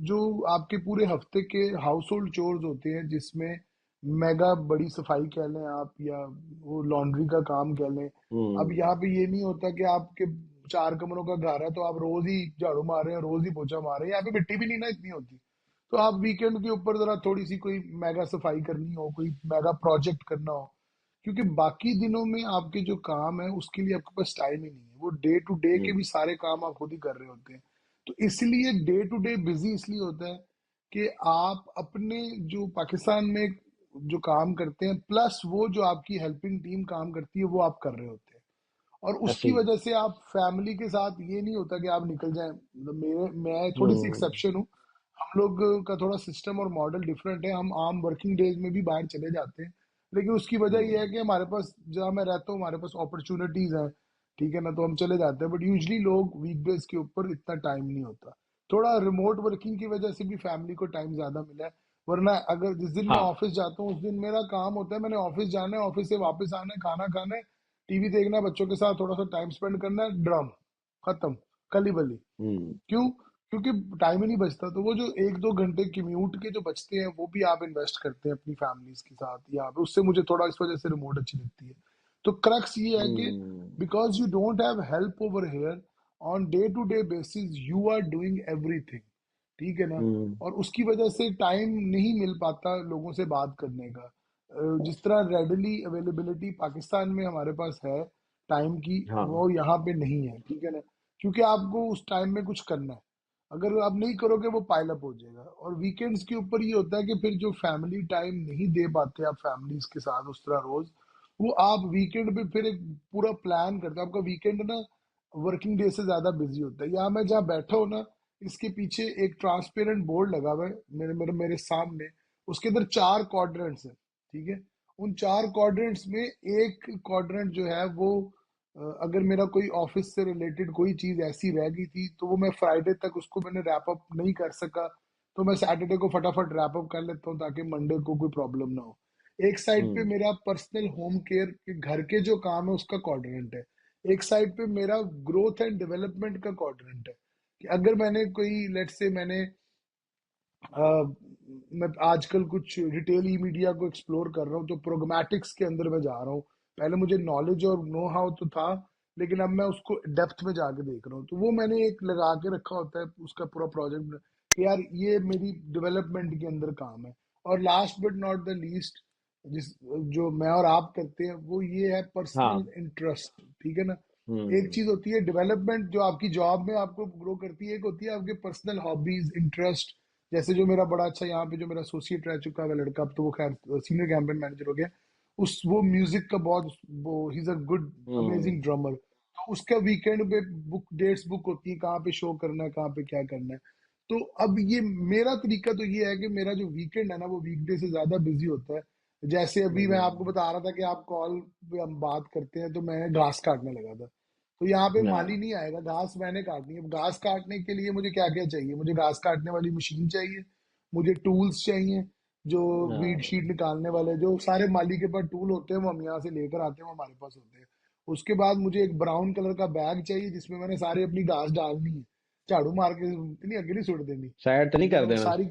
जो आपके पूरे हफ्ते के हाउस होल्ड चोर्स होते हैं, जिसमें मेगा बड़ी सफाई कह लें आप, या वो लॉन्ड्री का काम कह लें। अब हम्म। यहाँ पे ये नहीं होता कि आपके 4 कमरों का घर है तो आप रोज ही झाड़ू मार रहे हैं, रोज ही पोछा मार रहे हैं। यहाँ पे मिट्टी भी नहीं ना इतनी होती। तो आप वीकेंड के ऊपर जरा थोड़ी सी कोई मेगा सफाई करनी हो, कोई मेगा प्रोजेक्ट करना हो, क्योंकि बाकी दिनों में आपके जो काम है उसके लिए आपके पास टाइम ही नहीं है। वो डे टू डे के हम्म। भी सारे काम आप खुद ही कर रहे होते हैं। तो इसलिए डे टू डे बिजी इसलिए होता है कि आप अपने जो पाकिस्तान में जो काम करते हैं, प्लस वो जो आपकी हेल्पिंग टीम काम करती है, वो आप कर रहे होते हैं। और ऐसे उसकी ही। वजह से आप फैमिली के साथ ये नहीं होता कि आप निकल जाएं। मतलब मैं थोड़ी सी हम्म। एक्सेप्शन हूँ। हम लोग का थोड़ा सिस्टम और मॉडल डिफरेंट है। हम आम वर्किंग डेज में भी बाहर चले जाते हैं, लेकिन उसकी वजह यह है हम्म। कि हमारे पास, जहाँ मैं रहता हूँ, हमारे पास अपॉर्चुनिटीज हैं, ठीक है ना, तो हम चले जाते हैं। बट यूजली लोग वीकडेज के ऊपर इतना टाइम नहीं होता। थोड़ा रिमोट वर्किंग की वजह से भी फैमिली को टाइम ज्यादा मिला है। वरना अगर जिस दिन मैं हाँ। ऑफिस जाता हूँ, उस दिन मेरा काम होता है, मैंने ऑफिस जाना है, ऑफिस से वापस आना है, खाना खाना है, टीवी देखना है, बच्चों के साथ थोड़ा सा टाइम स्पेंड करना है, ड्रम खत्म, कली बली। हम्म। क्यों? क्योंकि टाइम ही नहीं बचता। तो वो जो 1-2 घंटे कम्यूट के जो बचते हैं, वो भी आप इन्वेस्ट करते हैं अपनी फैमिलीज के साथ। या उससे मुझे थोड़ा इस वजह से रिमोट अच्छी लगती है। तो क्रक्स ये है कि hmm. Because you don't have help over here, on day to day basis you are doing everything, ठीक है ना। हम्म। और उसकी वजह से टाइम नहीं मिल पाता लोगों से बात करने का। जिस तरह रेडली अवेलेबिलिटी पाकिस्तान में हमारे पास है टाइम की, हाँ। वो यहाँ पे नहीं है, ठीक है ना। क्योंकि आपको उस टाइम में कुछ करना है। अगर आप नहीं करोगे, वो पाइल अप हो जाएगा। और वीकेंड्स के ऊपर ये होता है कि फिर जो फैमिली टाइम नहीं दे पाते आप फैमिलीज के साथ उस तरह रोज, वो आप वीकेंड पे फिर एक पूरा प्लान करते हो। आपका वीकेंड ना वर्किंग डे से ज्यादा बिजी होता है। यहाँ मैं जहाँ बैठा हूँ ना, इसके पीछे एक ट्रांसपेरेंट बोर्ड लगा हुआ है मेरे मेरे मेरे सामने। उसके अंदर 4 क्वाड्रेंट्स हैं, ठीक है। उन 4 क्वाड्रेंट्स में एक क्वाड्रेंट जो है वो, अगर मेरा कोई ऑफिस से रिलेटेड कोई चीज ऐसी रह गई थी, तो वो मैं फ्राइडे तक उसको मैंने रैप अप नहीं कर सका, तो मैं सैटरडे को फटाफट रैप अप कर लेता हूँ, ताकि मंडे को कोई प्रॉब्लम ना हो। एक साइड पे हम्म। मेरा पर्सनल होम केयर के घर के जो काम है उसका क्वाड्रेंट है। एक साइड पे मेरा ग्रोथ एंड डेवलपमेंट का क्वाड्रेंट है, कि अगर मैंने कोई, लेट्स से मैंने मैं आजकल कुछ रिटेल ई मीडिया को एक्सप्लोर कर रहा हूँ, तो प्रोग्मेटिक्स के अंदर मैं जा रहा हूँ। पहले मुझे नॉलेज और नो हाउ तो था, लेकिन अब मैं उसको डेप्थ में जाके देख रहा हूँ। तो वो मैंने एक लगा के रखा होता है उसका पूरा प्रोजेक्ट, कि यार ये मेरी डेवलपमेंट के अंदर काम है। और last but not the least, जिस जो मैं और आप करते हैं, वो ये है पर्सनल हाँ। इंटरेस्ट, ठीक है ना। एक हम्म। चीज होती है डेवलपमेंट जो आपकी जॉब में आपको ग्रो करती है, एक होती है आपके पर्सनल हॉबीज इंटरेस्ट। जैसे जो मेरा बड़ा अच्छा यहाँ पे जो मेरा एसोसिएट रह चुका है लड़का, अब तो वो खैर सीनियर कैंपेन मैनेजर हो गया। उस वो म्यूजिक का बहुत, वो he is a good hmm. Amazing drummer. तो उसका वीकेंड पे बुक डेट्स बुक होती है, कहाँ पे शो करना है, कहाँ पे क्या करना है। तो अब ये मेरा तरीका तो ये है कि मेरा जो वीकेंड है ना, वो वीकडे से ज्यादा बिजी होता है। जैसे अभी मैं आपको हम्म। बता रहा था कि आप कॉल पे हम बात करते हैं, तो मैं घास काटने लगा था। तो यहाँ पे माली हाँ। नहीं आएगा, घास मैंने काटनी है। अब घास काटने के लिए मुझे क्या क्या चाहिए? मुझे घास काटने वाली मशीन चाहिए, मुझे टूल्स चाहिए, जो वीड हाँ। शीट निकालने वाले जो सारे माली के पास टूल होते हैं, वो हम यहाँ से लेकर आते हैं, वो हमारे पास होते हैं। उसके बाद मुझे एक ब्राउन कलर का बैग चाहिए, जिसमें मैंने सारी अपनी घास डालनी है, झाड़ू मार के इतनी अकेली सुट देनी, शायद तो नहीं ठीक है कर ना। वो देना। सारी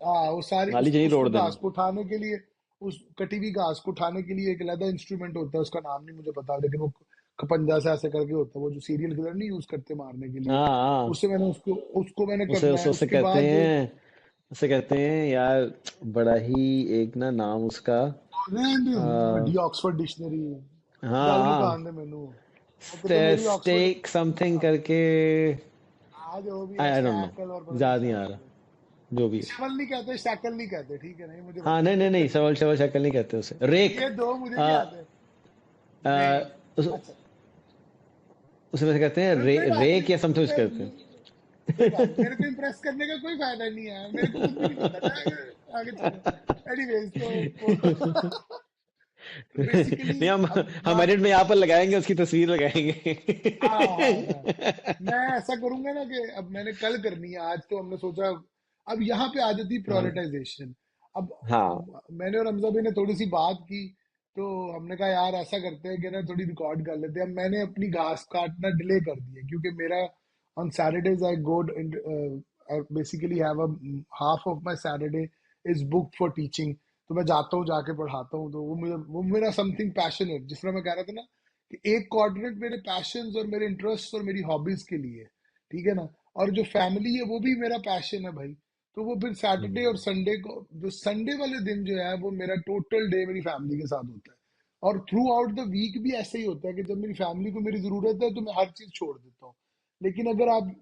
हाँ, वो सारी नाली चाहिए उसको तोड़ देना। घास को उठाने के लिए, उस कटी हुई घास को उठाने के लिए एक अलग इंस्ट्रूमेंट होता है, उसका नाम नहीं मुझे पता, लेकिन वो पंजा से ऐसे करके होता है, वो जो सीरियल किलर नहीं यूज करते मारने के लिए। हाँ हाँ। उससे मैंने उसको उसको मैंने उसे करना उसे है। उसे उसके कहते बाद हैं, उसे कहते हैं यार, बड़ा ही एक ना नाम उसका। आ, वड्डी ऑक्सफोर्ड डिक्शनरी हाँ गल हाँ। मुकान दे मैनू। एक तो मेरी ऑक्सफोर्ड, स्टेक समथिंग करके। आज वो भी है, आई डोंट नो। स्टैकल और पता नहीं याद नहीं क्या आ कहते हैं। रहा जो भी है। शवल नहीं कहते, शैकल नहीं कहते, ठीक है ना, ये मुझे हाँ, पता नहीं नहीं नहीं, है। सवल शवल शक्ल नहीं कहते उसे, रेक। ये दो मुझे भी आ, याद है। आ, नहीं, उस, अच्छा, उसे वैसे कहते हैं चलो कोई बात नहीं। रेक या समथिंग उसे कहते मैं, कोई बात नहीं, मेरे को इम्प्रेस करने का कोई फायदा नहीं है, मेरे को खुद भी नहीं पता था। आगे आगे चलो। एनीवेज, हैं। तो बेसिकली नहीं, अब हम बात, एडिट में यहाँ पर लगाएंगे, उसकी तस्वीर हाँ हाँ लगाएंगे। हाँ, मैं ऐसा करूंगा ना कि अब मैंने कल करनी है, आज तो हमने सोचा। अब यहाँ पे आ जाती हाँ। प्रायोरिटाइजेशन। हाँ। अब मैंने और हमजा भाई ने थोड़ी सी बात की, तो हमने कहा यार ऐसा करते हैं कि ना थोड़ी रिकॉर्ड कर लेते हैं। अब मैंने अपनी घास काटना डिले कर दिया, क्योंकि मेरा on Saturdays I go I basically have a half of my Saturday is booked for teaching. तो मैं जाता हूँ, जाके पढ़ाता हूँ, तो वो मेरा समथिंग पैशनेट, जिस तरह मैं कह रहा था ना कि एक कोऑर्डिनेट मेरे पैशंस और मेरे इंटरेस्ट और मेरी हॉबीज के लिए है, ठीक है ना। और जो फैमिली है वो भी मेरा पैशन है भाई। तो वो फिर सैटरडे और हम्म। संडे को, जो संडे वाले दिन जो है वो मेरा टोटल डे मेरी फैमिली के साथ होता है। और थ्रू आउट द वीक भी ऐसे ही होता है कि जब मेरी फैमिली को मेरी जरूरत है तो मैं हर चीज छोड़ देता हूँ। लेकिन अगर आप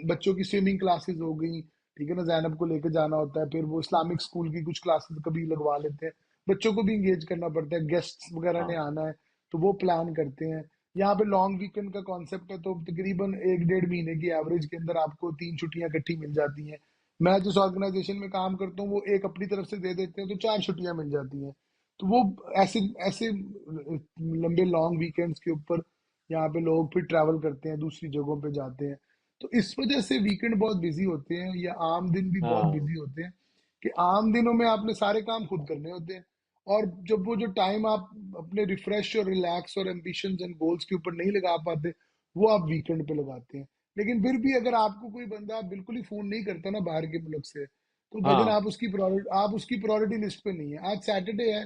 बच्चों की स्विमिंग क्लासेस हो गई, ठीक है ना, जैनब को लेकर जाना होता है, फिर वो इस्लामिक स्कूल की कुछ क्लासेस कभी लगवा लेते हैं, बच्चों को भी इंगेज करना पड़ता है, गेस्ट वगैरह ने हाँ। आना है तो वो प्लान करते हैं। यहाँ पे लॉन्ग वीकेंड का कॉन्सेप्ट है, तो तकरीबन 1 डेढ़ महीने की एवरेज के अंदर आपको 3 छुट्टियां इकट्ठी मिल जाती हैं। मैं जिस ऑर्गेनाइजेशन में काम करता हूँ वो एक अपनी तरफ से दे देते हैं, तो 4 छुट्टियां मिल जाती हैं। तो वो ऐसे ऐसे लंबे लॉन्ग वीकेंड्स के ऊपर यहाँ पे लोग फिर ट्रैवल करते हैं, दूसरी जगहों पे जाते हैं। तो इस वजह से वीकेंड बहुत बिजी होते हैं, या आम दिन भी बहुत हाँ। बिजी होते हैं, कि आम दिनों में आपने सारे काम खुद करने होते हैं। और जब वो जो टाइम आप अपने रिफ्रेश और रिलैक्स और एम्बिशंस एंड गोल्स के ऊपर नहीं लगा पाते, वो आप वीकेंड पे लगाते हैं। लेकिन फिर भी अगर आपको कोई बंदा बिल्कुल ही फोन नहीं करता ना बाहर के मुल्क से, तो भजन हाँ। आप उसकी प्रायोरिटी लिस्ट पे नहीं है। आज सैटरडे है,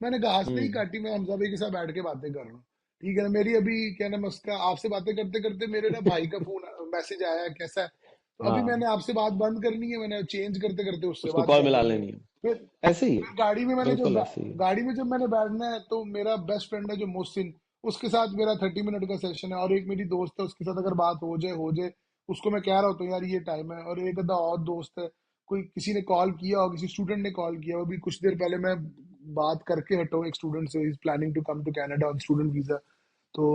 मैंने घास नहीं हम्म। काटी, मैं हमजा भाई के साथ बैठ के बातें कर रहा हूँ, ठीक है ना। मेरी अभी क्या नाम है उसका, आपसे बातें करते करते मेरे ना भाई का फोन मैसेज आया है, कैसा है, तो अभी हाँ। मैंने आपसे बात बंद करनी है, मैंने चेंज करते करते उससे उसको बात कॉल कर मिला लेनी है। लेनी है। फिर ऐसे ही है। गाड़ी में मैंने बिल्कुल ऐसे ही है। गाड़ी में जब मैंने बैठना है, तो मेरा बेस्ट फ्रेंड है जो मोहसिन, उसके साथ मेरा 30 मिनट का सेशन है, और एक मेरी दोस्त है, उसके साथ अगर बात हो जाए, उसको मैं कह रहा होता हूँ यार ये टाइम है। और एक अद्धा और दोस्त है, कोई किसी ने कॉल किया हो, किसी स्टूडेंट ने कॉल किया हो, अभी कुछ देर पहले मैं बात करके हटा हूँ एक स्टूडेंट से, is planning to come to Canada on student visa. तो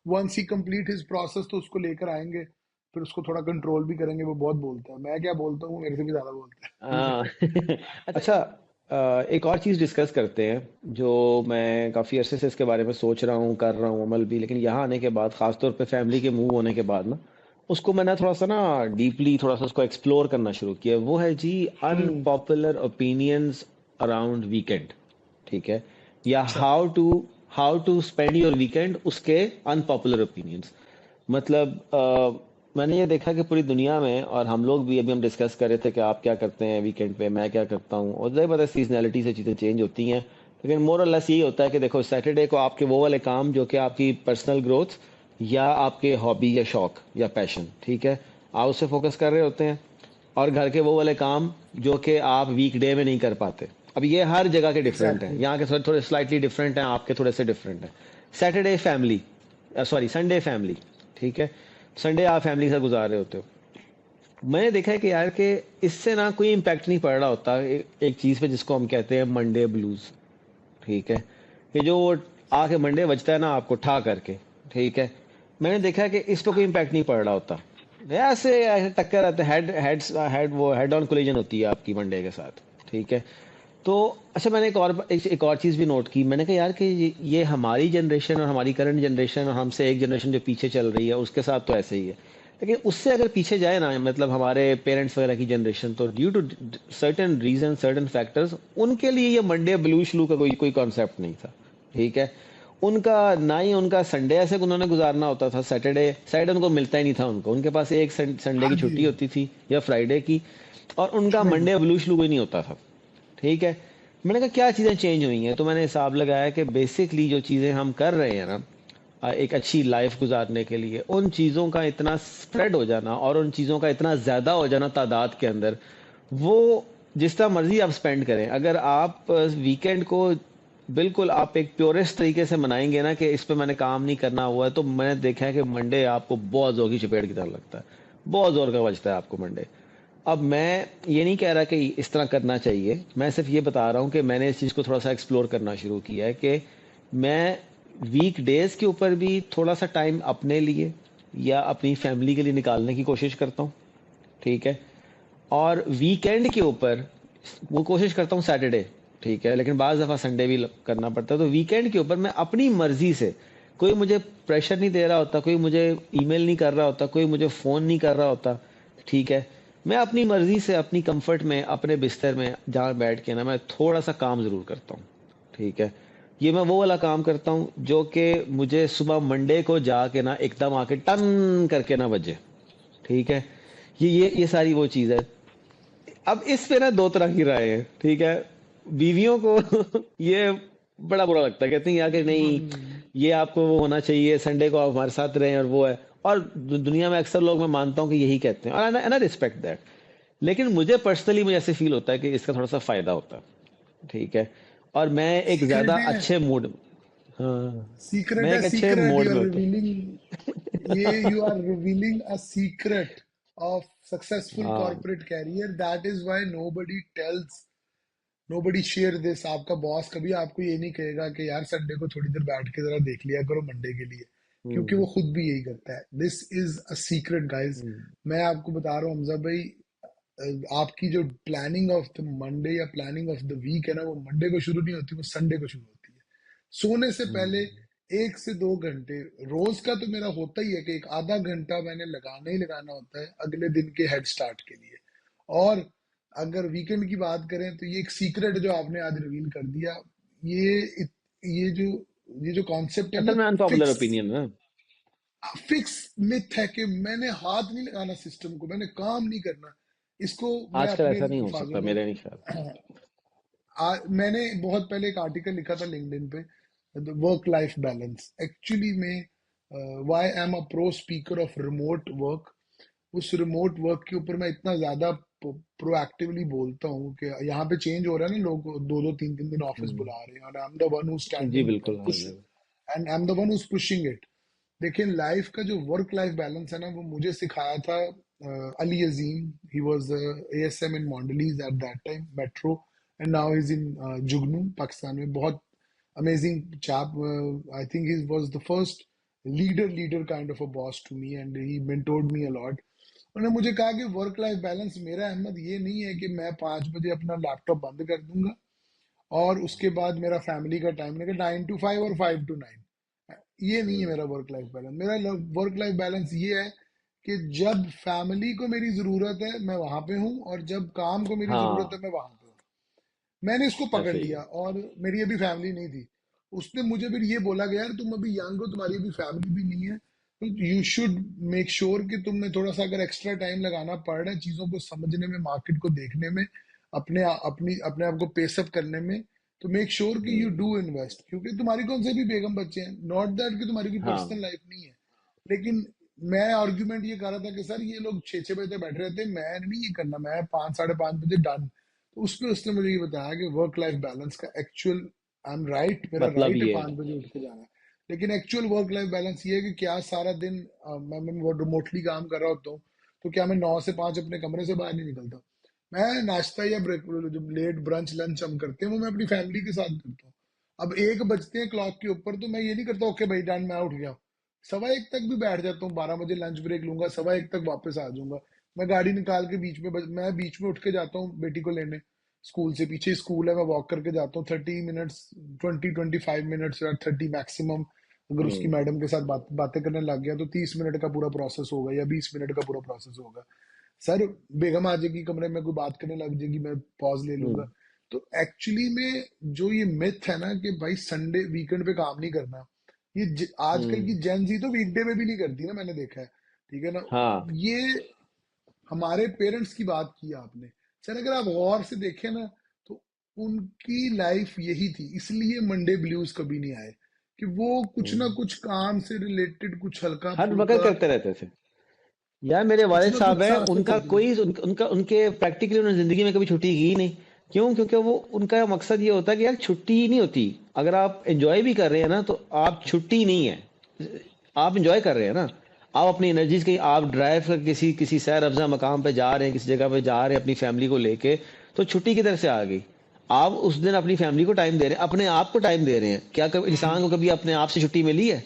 once he complete his process तो उसको लेकर आएंगे, फिर उसको थोड़ा कंट्रोल भी करेंगे। वो बहुत बोलता है, मैं क्या बोलता हूँ, मेरे से भी ज्यादा बोलता है, ठीक हाँ। है। अच्छा, एक और चीज़ डिस्कस करते हैं जो मैं काफ़ी अरसे से इसके बारे में सोच रहा हूँ, कर रहा हूँ अमल भी, लेकिन यहाँ आने के बाद, ख़ासतौर पे फैमिली के मूव होने के बाद ना, उसको मैंने थोड़ा सा ना डीपली थोड़ा सा उसको एक्सप्लोर करना शुरू किया। वो है जी हम्म। Unpopular opinions around weekend. ठीक है? या अच्छा। How to spend your weekend, उसके अनपॉपुलर ओपिनियंस। मतलब मैंने ये देखा कि पूरी दुनिया में, और हम लोग भी अभी हम डिस्कस कर रहे थे कि आप क्या करते हैं वीकेंड पे, मैं क्या करता हूँ, और ज़ाहिर बात है सीजनैलिटी से चीज़ें चेंज होती हैं। लेकिन मोर और लेस यही होता है कि देखो सैटरडे को आपके वो वाले काम जो कि आपकी पर्सनल ग्रोथ या आपके हॉबी या शौक या पैशन, ठीक है, आप उससे फोकस कर रहे होते हैं। और घर के वो वाले काम जो कि आप वीकडे में नहीं कर पाते। अब ये हर जगह के डिफरेंट हैं, एग्जैक्टली। यहाँ के थोड़े थोड़े स्लाइटली डिफरेंट हैं, आपके थोड़े से डिफरेंट हैं। Saturday family, sorry Sunday family, ठीक है, संडे आप फैमिली के साथ गुजार रहे होते हो। मैंने देखा है कि यार कि इससे ना कोई इम्पैक्ट नहीं पड़ रहा होता एक चीज़ पे जिसको हम कहते हैं मंडे ब्लूज। ठीक है, कि जो आके मंडे बजता है ना आपको ठा करके, ठीक है, मैंने देखा है कि इस पे कोई इम्पैक्ट नहीं पड़ रहा होता। ऐसे ऐसे टक्कर आते, हेड ऑन कोलिजन होती है आपकी मंडे के साथ। ठीक है। तो अच्छा, मैंने एक और चीज़ भी नोट की। मैंने कहा यार कि ये हमारी जनरेशन और हमारी करंट जनरेशन और हमसे एक जनरेशन जो पीछे चल रही है उसके साथ तो ऐसे ही है। लेकिन उससे अगर पीछे जाए ना, मतलब हमारे पेरेंट्स वगैरह की जनरेशन, तो due to certain reason certain factors, उनके लिए ये मंडे ब्लू श्लू का कोई कोई कॉन्सेप्ट नहीं था। ठीक है। उनका ना ही उनका संडे ऐसे उन्होंने गुजारना होता था, सैटरडे सैटरडे उनको मिलता ही नहीं था। उनके पास एक संडे हाँ की जी। छुट्टी होती थी या फ्राइडे की, और उनका हम्म। मंडे ब्लू श्लू कोई नहीं होता था। ठीक है। मैंने कहा क्या चीज़ें चेंज हुई हैं, तो मैंने हिसाब लगाया कि बेसिकली जो चीज़ें हम कर रहे हैं ना एक अच्छी लाइफ गुजारने के लिए, उन चीज़ों का इतना स्प्रेड हो जाना और उन चीज़ों का इतना ज़्यादा हो जाना तादाद के अंदर, वो जिस तरह मर्जी आप स्पेंड करें, अगर आप वीकेंड को बिल्कुल आप एक प्योरेस्ट तरीके से मनाएंगे ना कि इस पे मैंने काम नहीं करना हुआ है, तो मैंने देखा है कि मंडे आपको बहुत जोर की चपेट की तरह लगता है, बहुत जोर का बजता है आपको मंडे। अब मैं ये नहीं कह रहा कि इस तरह करना चाहिए, मैं सिर्फ ये बता रहा हूँ कि मैंने इस चीज़ को थोड़ा सा एक्सप्लोर करना शुरू किया है कि मैं वीक डेज के ऊपर भी थोड़ा सा टाइम अपने लिए या अपनी फैमिली के लिए निकालने की कोशिश करता हूँ। ठीक है। और वीकेंड के ऊपर वो कोशिश करता हूँ सैटरडे, ठीक है, लेकिन बाज़ दफ़ा संडे भी करना पड़ता है। तो वीकेंड के ऊपर मैं अपनी मर्जी से, कोई मुझे प्रेशर नहीं दे रहा होता, कोई मुझे ईमेल नहीं कर रहा होता, कोई मुझे फ़ोन नहीं कर रहा होता। ठीक है। मैं अपनी मर्जी से अपनी कंफर्ट में अपने बिस्तर में जहाँ बैठ के ना मैं थोड़ा सा काम ज़रूर करता हूँ। ठीक है। ये मैं वो वाला काम करता हूँ जो कि मुझे सुबह मंडे को जाके ना एकदम आके टन करके ना बजे। ठीक है। ये सारी वो चीज है। अब इस पे ना दो तरह की राय है, ठीक है। बीवियों को ये बड़ा बुरा लगता है, कहते हैं यार कि नहीं, हम्म, ये आपको वो होना चाहिए, संडे को आप हमारे साथ रहें, और वो है। और दुनिया में अक्सर लोग, मैं मानता हूँ कि यही कहते हैं, और आई रिस्पेक्ट दैट। लेकिन मुझे पर्सनली मुझे ऐसे फील होता है कि इसका थोड़ा सा फायदा होता है, ठीक है। और मैं एक ज्यादा सीक्रेट है, अच्छे मूड, हाँ, सीक्रेट मैं है, एक अच्छे सीक्रेट मूड यू आर में होता रिवीलिंग, ये you are revealing a secret of हूँ। सक्सेसफुल हाँ। Corporate career, that is why nobody tells, nobody share this. आपका बॉस कभी आपको ये नहीं कहेगा कि यार संडे को थोड़ी देर बैठ के जरा देख लिया करो मंडे के लिए, क्योंकि वो हम्म। खुद भी यही करता है। This is a secret guys. हम्म। मैं आपको बता रहा हूँ हमजा भाई, आपकी जो प्लानिंग ऑफ द मंडे या प्लानिंग ऑफ द वीक है ना, वो मंडे को शुरू नहीं होती, वो संडे को शुरू होती है। सोने से पहले हम्म। 1 से 2 घंटे रोज का तो मेरा होता ही है कि एक आधा घंटा मैंने लगाना ही लगाना होता है अगले दिन के हेड स्टार्ट के लिए। और अगर वीकेंड की बात करें तो ये एक सीक्रेट जो आपने आज रिवील कर दिया, ये ये जो ये जो कॉन्सेप्ट है असल ना, में अनपॉपुलर फिक्स ओपिनियन है। फिक्स मिथ है कि मैंने हाथ नहीं लगाना सिस्टम को, मैंने काम नहीं करना, इसको मैं आजकल अपने ऐसा नहीं हो अल्फाजों सकता में मेरे नहीं ख्याल। मैंने बहुत पहले एक आर्टिकल लिखा था लिंक्डइन पे, the work life balance actually में, why I am a pro speaker of remote work. उस रिमोट वर्क के ऊपर मैं इतना ज्यादा प्रोएक्टिवली बोलता हूँ कि यहाँ पे चेंज हो रहा है ना, लोग 2-2 3-3 दिन ऑफिस हम्म। बुला रहे हैं, और I am the one who जी स्टैंडिंग बिल्कुल, हाँ पुश, जी। And I am the one who pushing it. देखिए लाइफ का जो वर्क लाइफ बैलेंस है ना, वो मुझे सिखाया था Ali Azeem. He was ASM in Mondelez at that time, metro, and now is in Jugnu Pakistan में। बहुत amazing chap. I think he was the first leader kind of a boss to me, and he mentored me a lot. उन्होंने मुझे कहा कि work life balance मेरा अहमद ये नहीं है कि मैं 5 बजे अपना लैपटॉप बंद कर दूंगा और उसके बाद मेरा फैमिली का टाइम लगे 9 to 5 और 5 to 9। ये नहीं है हम्म। मेरा वर्क लाइफ बैलेंस। मेरा वर्क लाइफ बैलेंस ये है कि जब फैमिली को मेरी जरूरत है मैं वहां पे हूँ, और जब काम को मेरी जरूरत है हाँ, मैं वहां पे हूँ। मैंने इसको पकड़ ऐसे ही लिया, है। और मेरी अभी फैमिली नहीं थी। उसने मुझे फिर ये बोला कि यार तुम अभी यंग हो, तुम्हारी अभी फैमिली भी नहीं है, तो यू शुड मेक श्योर कि तुम्हें थोड़ा सा अगर एक्स्ट्रा टाइम लगाना पड़ रहा है चीजों को समझने में, मार्केट को देखने में, अपने आप को पेसअप करने में, तो मेक श्योर कि यू हम्म। Do invest. क्योंकि तुम्हारी कौन से भी बेगम बच्चे हैं, नॉट दैट कि तुम्हारी कोई हाँ। पर्सनल लाइफ नहीं है, लेकिन मैं आर्ग्यूमेंट ये कर रहा था कि सर ये लोग 6-6 बजे तक बैठे रहते हैं, मैं नहीं ये करना, मैं 5-5:30 बजे डन। तो उस पे उसने मुझे ये बताया कि वर्क लाइफ बैलेंस का एक्चुअल, आई एम राइट, मेरा मतलब राइट है ये है। 5 बजे उठ के जाना है, लेकिन एक्चुअल वर्क लाइफ बैलेंस ये है कि क्या सारा दिन मैं रिमोटली काम कर रहा होता हूँ, तो क्या मैं 9 से 5 अपने कमरे से बाहर नहीं निकलता। मैं नाश्ता या ब्रेक, जब लेट ब्रंच लंच हम करते हैं वो मैं अपनी फैमिली के साथ करता हूँ। अब 1 बजते हैं क्लॉक के ऊपर, तो मैं ये नहीं करता ओके भाई डन मैं उठ गया। 1:15 तक भी बैठ जाता हूँ, 12 बजे लंच ब्रेक लूंगा, 1:15 तक वापस आ जाऊंगा। मैं गाड़ी निकाल के मैं बीच में उठ के जाता हूँ बेटी को लेने, स्कूल से पीछे स्कूल है, मैं वॉक करके जाता हूँ 30 मिनट्स, 20-25 मिनट्स या 30 मैक्सिमम। अगर उसकी हम्म। मैडम के साथ बातें करने लग गया तो 30 मिनट का पूरा प्रोसेस होगा या 20 मिनट का पूरा प्रोसेस होगा। सर बेगम आ जाएगी कमरे में, कोई बात करने लग जाएगी, मैं पॉज ले लूंगा। हम्म। तो एक्चुअली में जो ये मिथ है ना कि भाई संडे वीकेंड पे काम नहीं करना, ये आजकल की हम्म। जेन जी तो वीकडे में भी नहीं करती ना, मैंने देखा है। ठीक है ना, हाँ। ये हमारे पेरेंट्स की बात की आपने। सर अगर आप गौर से देखें ना, तो उनकी लाइफ यही थी, इसलिए मंडे ब्लूज कभी नहीं आए, कि वो कुछ ना हम्म। कुछ काम से रिलेटेड कुछ हल्का हर वक्त फुल्का, करते रहते थे। यार मेरे कुछ वालिद ना साहब कुछ हैं, साथ में उनका चलती रही। कोई उनका उनके प्रैक्टिकली उन्होंने जिंदगी में कभी छुट्टी की ही नहीं। क्यों? क्योंकि वो उनका मकसद ये होता है कि यार छुट्टी ही नहीं होती। अगर आप एंजॉय भी कर रहे हैं ना, तो आप छुट्टी नहीं है, आप एंजॉय कर रहे हैं ना। आप अपनी एनर्जीज कहीं आप ड्राइव कर किसी किसी सैर अफजा मकाम पे जा रहे हैं, किसी जगह पे जा रहे हैं अपनी फैमिली को लेके, तो छुट्टी की तरफ से आ गई। आप उस दिन अपनी फैमिली को टाइम दे रहे हैं, अपने आप को टाइम दे रहे हैं। क्या कभी इंसान को कभी अपने आप से छुट्टी मिली है?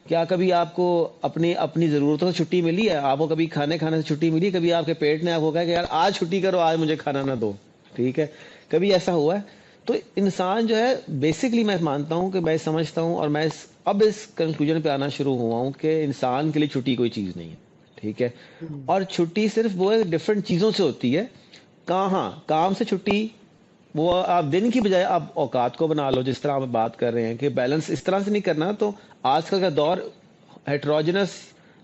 क्या कभी आपको अपनी अपनी जरूरतों से छुट्टी मिली है? आपको कभी खाने खाने से छुट्टी मिली? कभी आपके पेट ने आपको कहा कि यार आज छुट्टी करो, आज मुझे खाना ना दो? ठीक है, कभी ऐसा हुआ है? तो इंसान जो है, बेसिकली मैं मानता हूं कि मैं समझता हूं, और मैं अब इस कंक्लूजन पे आना शुरू हुआ हूं कि इंसान के लिए छुट्टी कोई चीज नहीं है, ठीक है। हम्म, और छुट्टी सिर्फ वो है डिफरेंट चीजों से होती है। कहाँ काम से छुट्टी, वो आप दिन की बजाय आप औकात को बना लो, जिस तरह आप बात कर रहे हैं कि बैलेंस इस तरह से नहीं करना। तो आजकल का दौर हेट्रोजेनस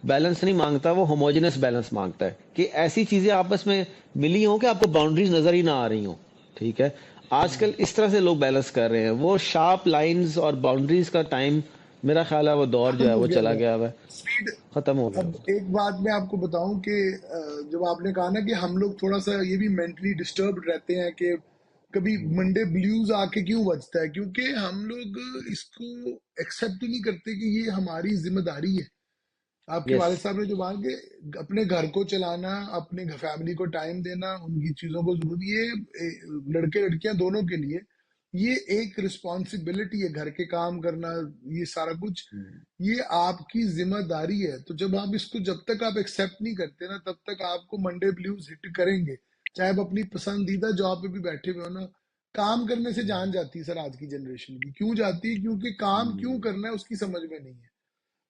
बैलेंस नहीं मांगता, वो होमोजेनस बैलेंस मांगता है कि ऐसी चीजें आपस में मिली हो कि आपको बाउंड्रीज नजर ही ना आ रही हो। ठीक है। आजकल हम्म। इस तरह से लोग बैलेंस कर रहे हैं, वो शार्प लाइंस और बाउंड्रीज का टाइम, मेरा ख्याल है वो दौर जो खत्म है हो वो गया चला था गया है, स्पीड। खत्म हो गया अब वो। एक बात मैं आपको बताऊं कि जब आपने कहा ना कि हम लोग थोड़ा सा ये भी मेंटली डिस्टर्ब रहते हैं कि कभी मंडे ब्लूज आके क्यों बजता है, क्योंकि हम लोग इसको एक्सेप्ट ही नहीं करते कि ये हमारी जिम्मेदारी है। आपके यस। वालिद साहब ने जो बात कि अपने घर को चलाना, अपने फैमिली को टाइम देना, उनकी चीजों को जरूरत, ये लड़के लड़कियां दोनों के लिए ये एक रिस्पॉन्सिबिलिटी है, घर के काम करना, ये सारा कुछ ये आपकी जिम्मेदारी है। तो जब आप इसको, जब तक आप एक्सेप्ट नहीं करते ना, तब तक आपको मंडे ब्लूज हिट करेंगे। चाहे आप अपनी पसंदीदा जॉब पे भी बैठे हुए हो ना, काम करने से जान जाती है सर आज की जनरेशन की। क्यों जाती है? क्योंकि काम क्यों करना है उसकी समझ में नहीं है।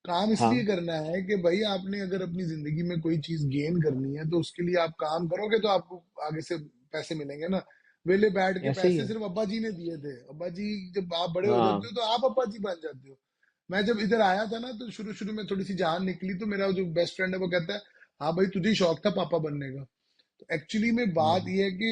काम इसलिए हाँ, करना है कि भाई आपने अगर अपनी जिंदगी में कोई चीज गेन करनी है तो उसके लिए आप काम करोगे तो आपको आगे से पैसे मिलेंगे ना। वेले बैठ के ऐसे ही पैसे है। सिर्फ अब्बा जी ने दिए थे। अब्बा जी जब आप बड़े हो जाते हाँ। हो तो आप अब्बा जी बन जाते हो। मैं जब इधर आया था ना तो शुरू शुरू में थोड़ी सी जान निकली, तो मेरा जो बेस्ट फ्रेंड है वो कहता है, हाँ भाई तुझे ही शौक था पापा बनने का। तो एक्चुअली में बात हम्म, यह है कि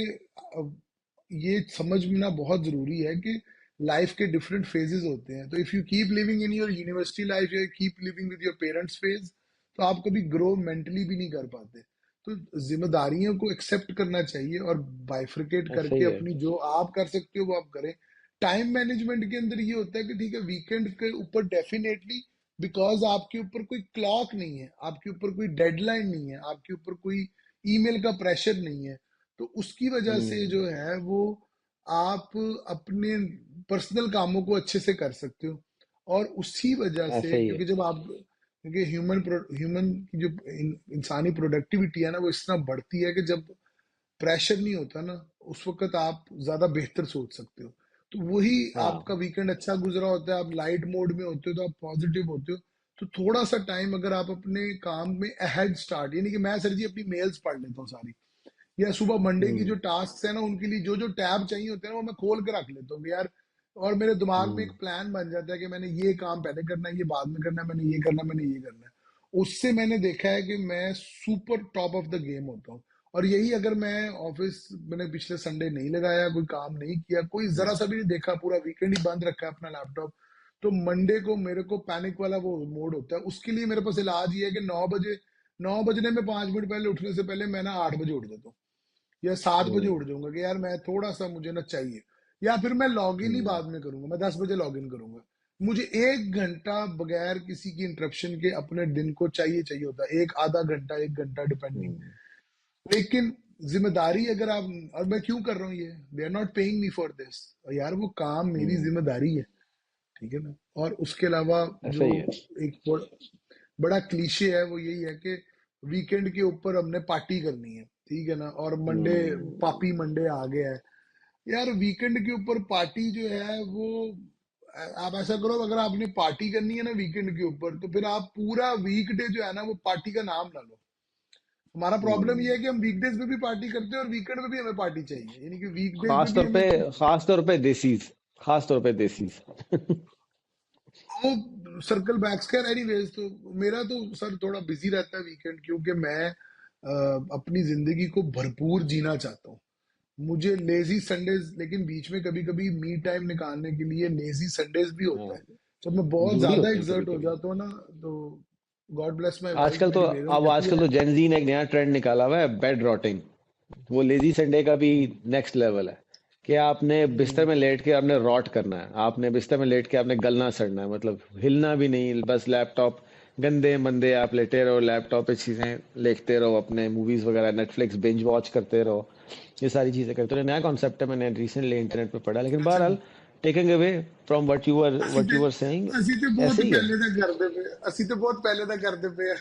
ये समझना बहुत जरूरी है कि लाइफ के डिफरेंट फेजेस होते हैं। तो if you keep living in your university life या keep living with your parents phase, तो आप कभी ग्रो मेंटली भी नहीं कर पाते। तो जिम्मेदारियों को एक्सेप्ट करना चाहिए और बाइफरकेट ऐसे करके ही है। अपनी जो आप कर सकते हो वो आप करें। टाइम मैनेजमेंट के अंदर ये होता है कि ठीक है, वीकेंड के ऊपर डेफिनेटली, बिकॉज आपके ऊपर कोई क्लॉक नहीं है, आपके ऊपर कोई डेडलाइन नहीं है, आपके ऊपर कोई ईमेल का प्रेशर नहीं है। तो उसकी वजह से हम्म। जो है वो आप अपने पर्सनल कामों को अच्छे से कर सकते हो। और उसी वजह से, ऐसे ही है। क्योंकि जब आप, क्योंकि ह्यूमन की जो इंसानी प्रोडक्टिविटी है ना वो इस तरह बढ़ती है कि जब प्रेशर नहीं होता ना, उस वक्त आप ज्यादा बेहतर सोच सकते हो। तो वही आपका हाँ। वीकेंड अच्छा गुजरा होता है, आप लाइट मोड में होते हो तो आप पॉजिटिव होते हो। तो थोड़ा सा टाइम अगर आप अपने काम में अहेड स्टार्ट, यानी कि मैं सर जी अपनी मेल्स पढ़ लेता हूँ सारी, या सुबह मंडे की जो हम्म। टास्क है ना उनके लिए जो जो टैब चाहिए होते हैं ना वो मैं खोल के रख लेता हूँ यार। और मेरे दिमाग में एक हम्म। प्लान बन जाता है कि मैंने ये काम पहले करना है, ये बाद में करना है, मैंने ये करना है, मैंने ये करना है। उससे मैंने देखा है कि मैं super top of the game होता हूँ। और यही अगर मैं ऑफिस, मैंने पिछले संडे नहीं लगाया, कोई काम नहीं किया, कोई जरा हम्म। सा भी नहीं देखा, पूरा वीकेंड ही बंद रखा है अपना लैपटॉप, तो मंडे को मेरे को पैनिक वाला वो मोड होता है। उसके लिए मेरे पास इलाज ये है कि 9 बजे, 9 बजने में 5 मिनट पहले उठने से पहले मैं ना 8 बजे उठ जाता हूँ, या 7 बजे उठ हम्म। जाऊंगा कि यार मैं थोड़ा सा मुझे ना चाहिए। या फिर मैं लॉग इन ही हम्म। बाद में करूंगा, मैं 10 बजे लॉग इन करूंगा। मुझे 1 घंटा बगैर किसी की इंटरप्शन के अपने दिन को चाहिए चाहिए होता है, एक आधा घंटा, 1 घंटा डिपेंडिंग। हम्म। लेकिन जिम्मेदारी अगर आप, और मैं क्यों कर रहा हूँ ये, they are not paying me for this, यार वो काम मेरी हम्म। जिम्मेदारी है। ठीक है ना। और उसके अलावा ऐसे जो ही है। एक बड़ा क्लीशे है वो यही है कि वीकेंड के ऊपर हमने पार्टी करनी है, ठीक है ना, और मंडे, हम्म। पापी मंडे आ गया है। यार वीकेंड के ऊपर पार्टी जो है वो, आप ऐसा करो, अगर आपने पार्टी करनी है ना वीकेंड के ऊपर, तो फिर आप पूरा वीकडे जो है ना वो पार्टी का नाम ना लो। हमारा प्रॉब्लम ये है हम्म। कि हम वीकडेज पे भी पार्टी करते हैं और वीकेंड पे भी हमें पार्टी चाहिए, यानी कि वीकडेज पे खास भी तौर पे, हमें कुछ, खास तौर पे देसीज, खास तौर पे देसीज। वो सर्कल बैक्स। खैर एनीवेज, तो मेरा तो सर थोड़ा बिजी रहता है वीकेंड, क्योंकि मैं अपनी जिंदगी को भरपूर जीना चाहता हूँ। मुझे लेजी संडेज, लेकिन बीच में कभी कभी मी टाइम निकालने के लिए लेजी संडेज भी होता हाँ, है। जब मैं बहुत जरूरी ज्यादा होते हैं कभी एग्जर्ट हो कभी। जाता हूँ ना, तो गॉड ब्लेस माय वाइफ, आजकल तो, मेरी बेगम अब कहती आजकल है। तो जेनजी ने एक नया ट्रेंड निकाला हुआ है, बेड रॉटिंग। वो लेजी संडे का भी नेक्स्ट लेवल है कि आपने बिस्तर हम्म। में लेट के आपने रॉट करना है, आपने बिस्तर में लेट के आपने गलना सड़ना है, मतलब हिलना भी नहीं, बस लैपटॉप, गंदे मंदे आप लेटे रहो लैपटॉप पे, चीजें देखते रहो, अपने मूवीज वगैरह नेटफ्लिक्स बिंज वॉच करते रहो, ये सारी चीजें करते रहो। नया कॉन्सेप्ट है, मैंने रिसेंटली इंटरनेट पे पढ़ा, लेकिन अच्छा, बहरहाल टेकिंग अवे फ्रॉम ਅਸੀਂ व्हाट ਤੇ यू वर सेइंग, ਅਸੀਂ ਤੇ ਬਹੁਤ ऐसे ही है। ਪਹਿਲੇ ਦਾ ਕਰਦੇ ਪਏ, ਅਸੀਂ ਤੇ बहुत पहले ਦਾ ਕਰਦੇ पए ਆ।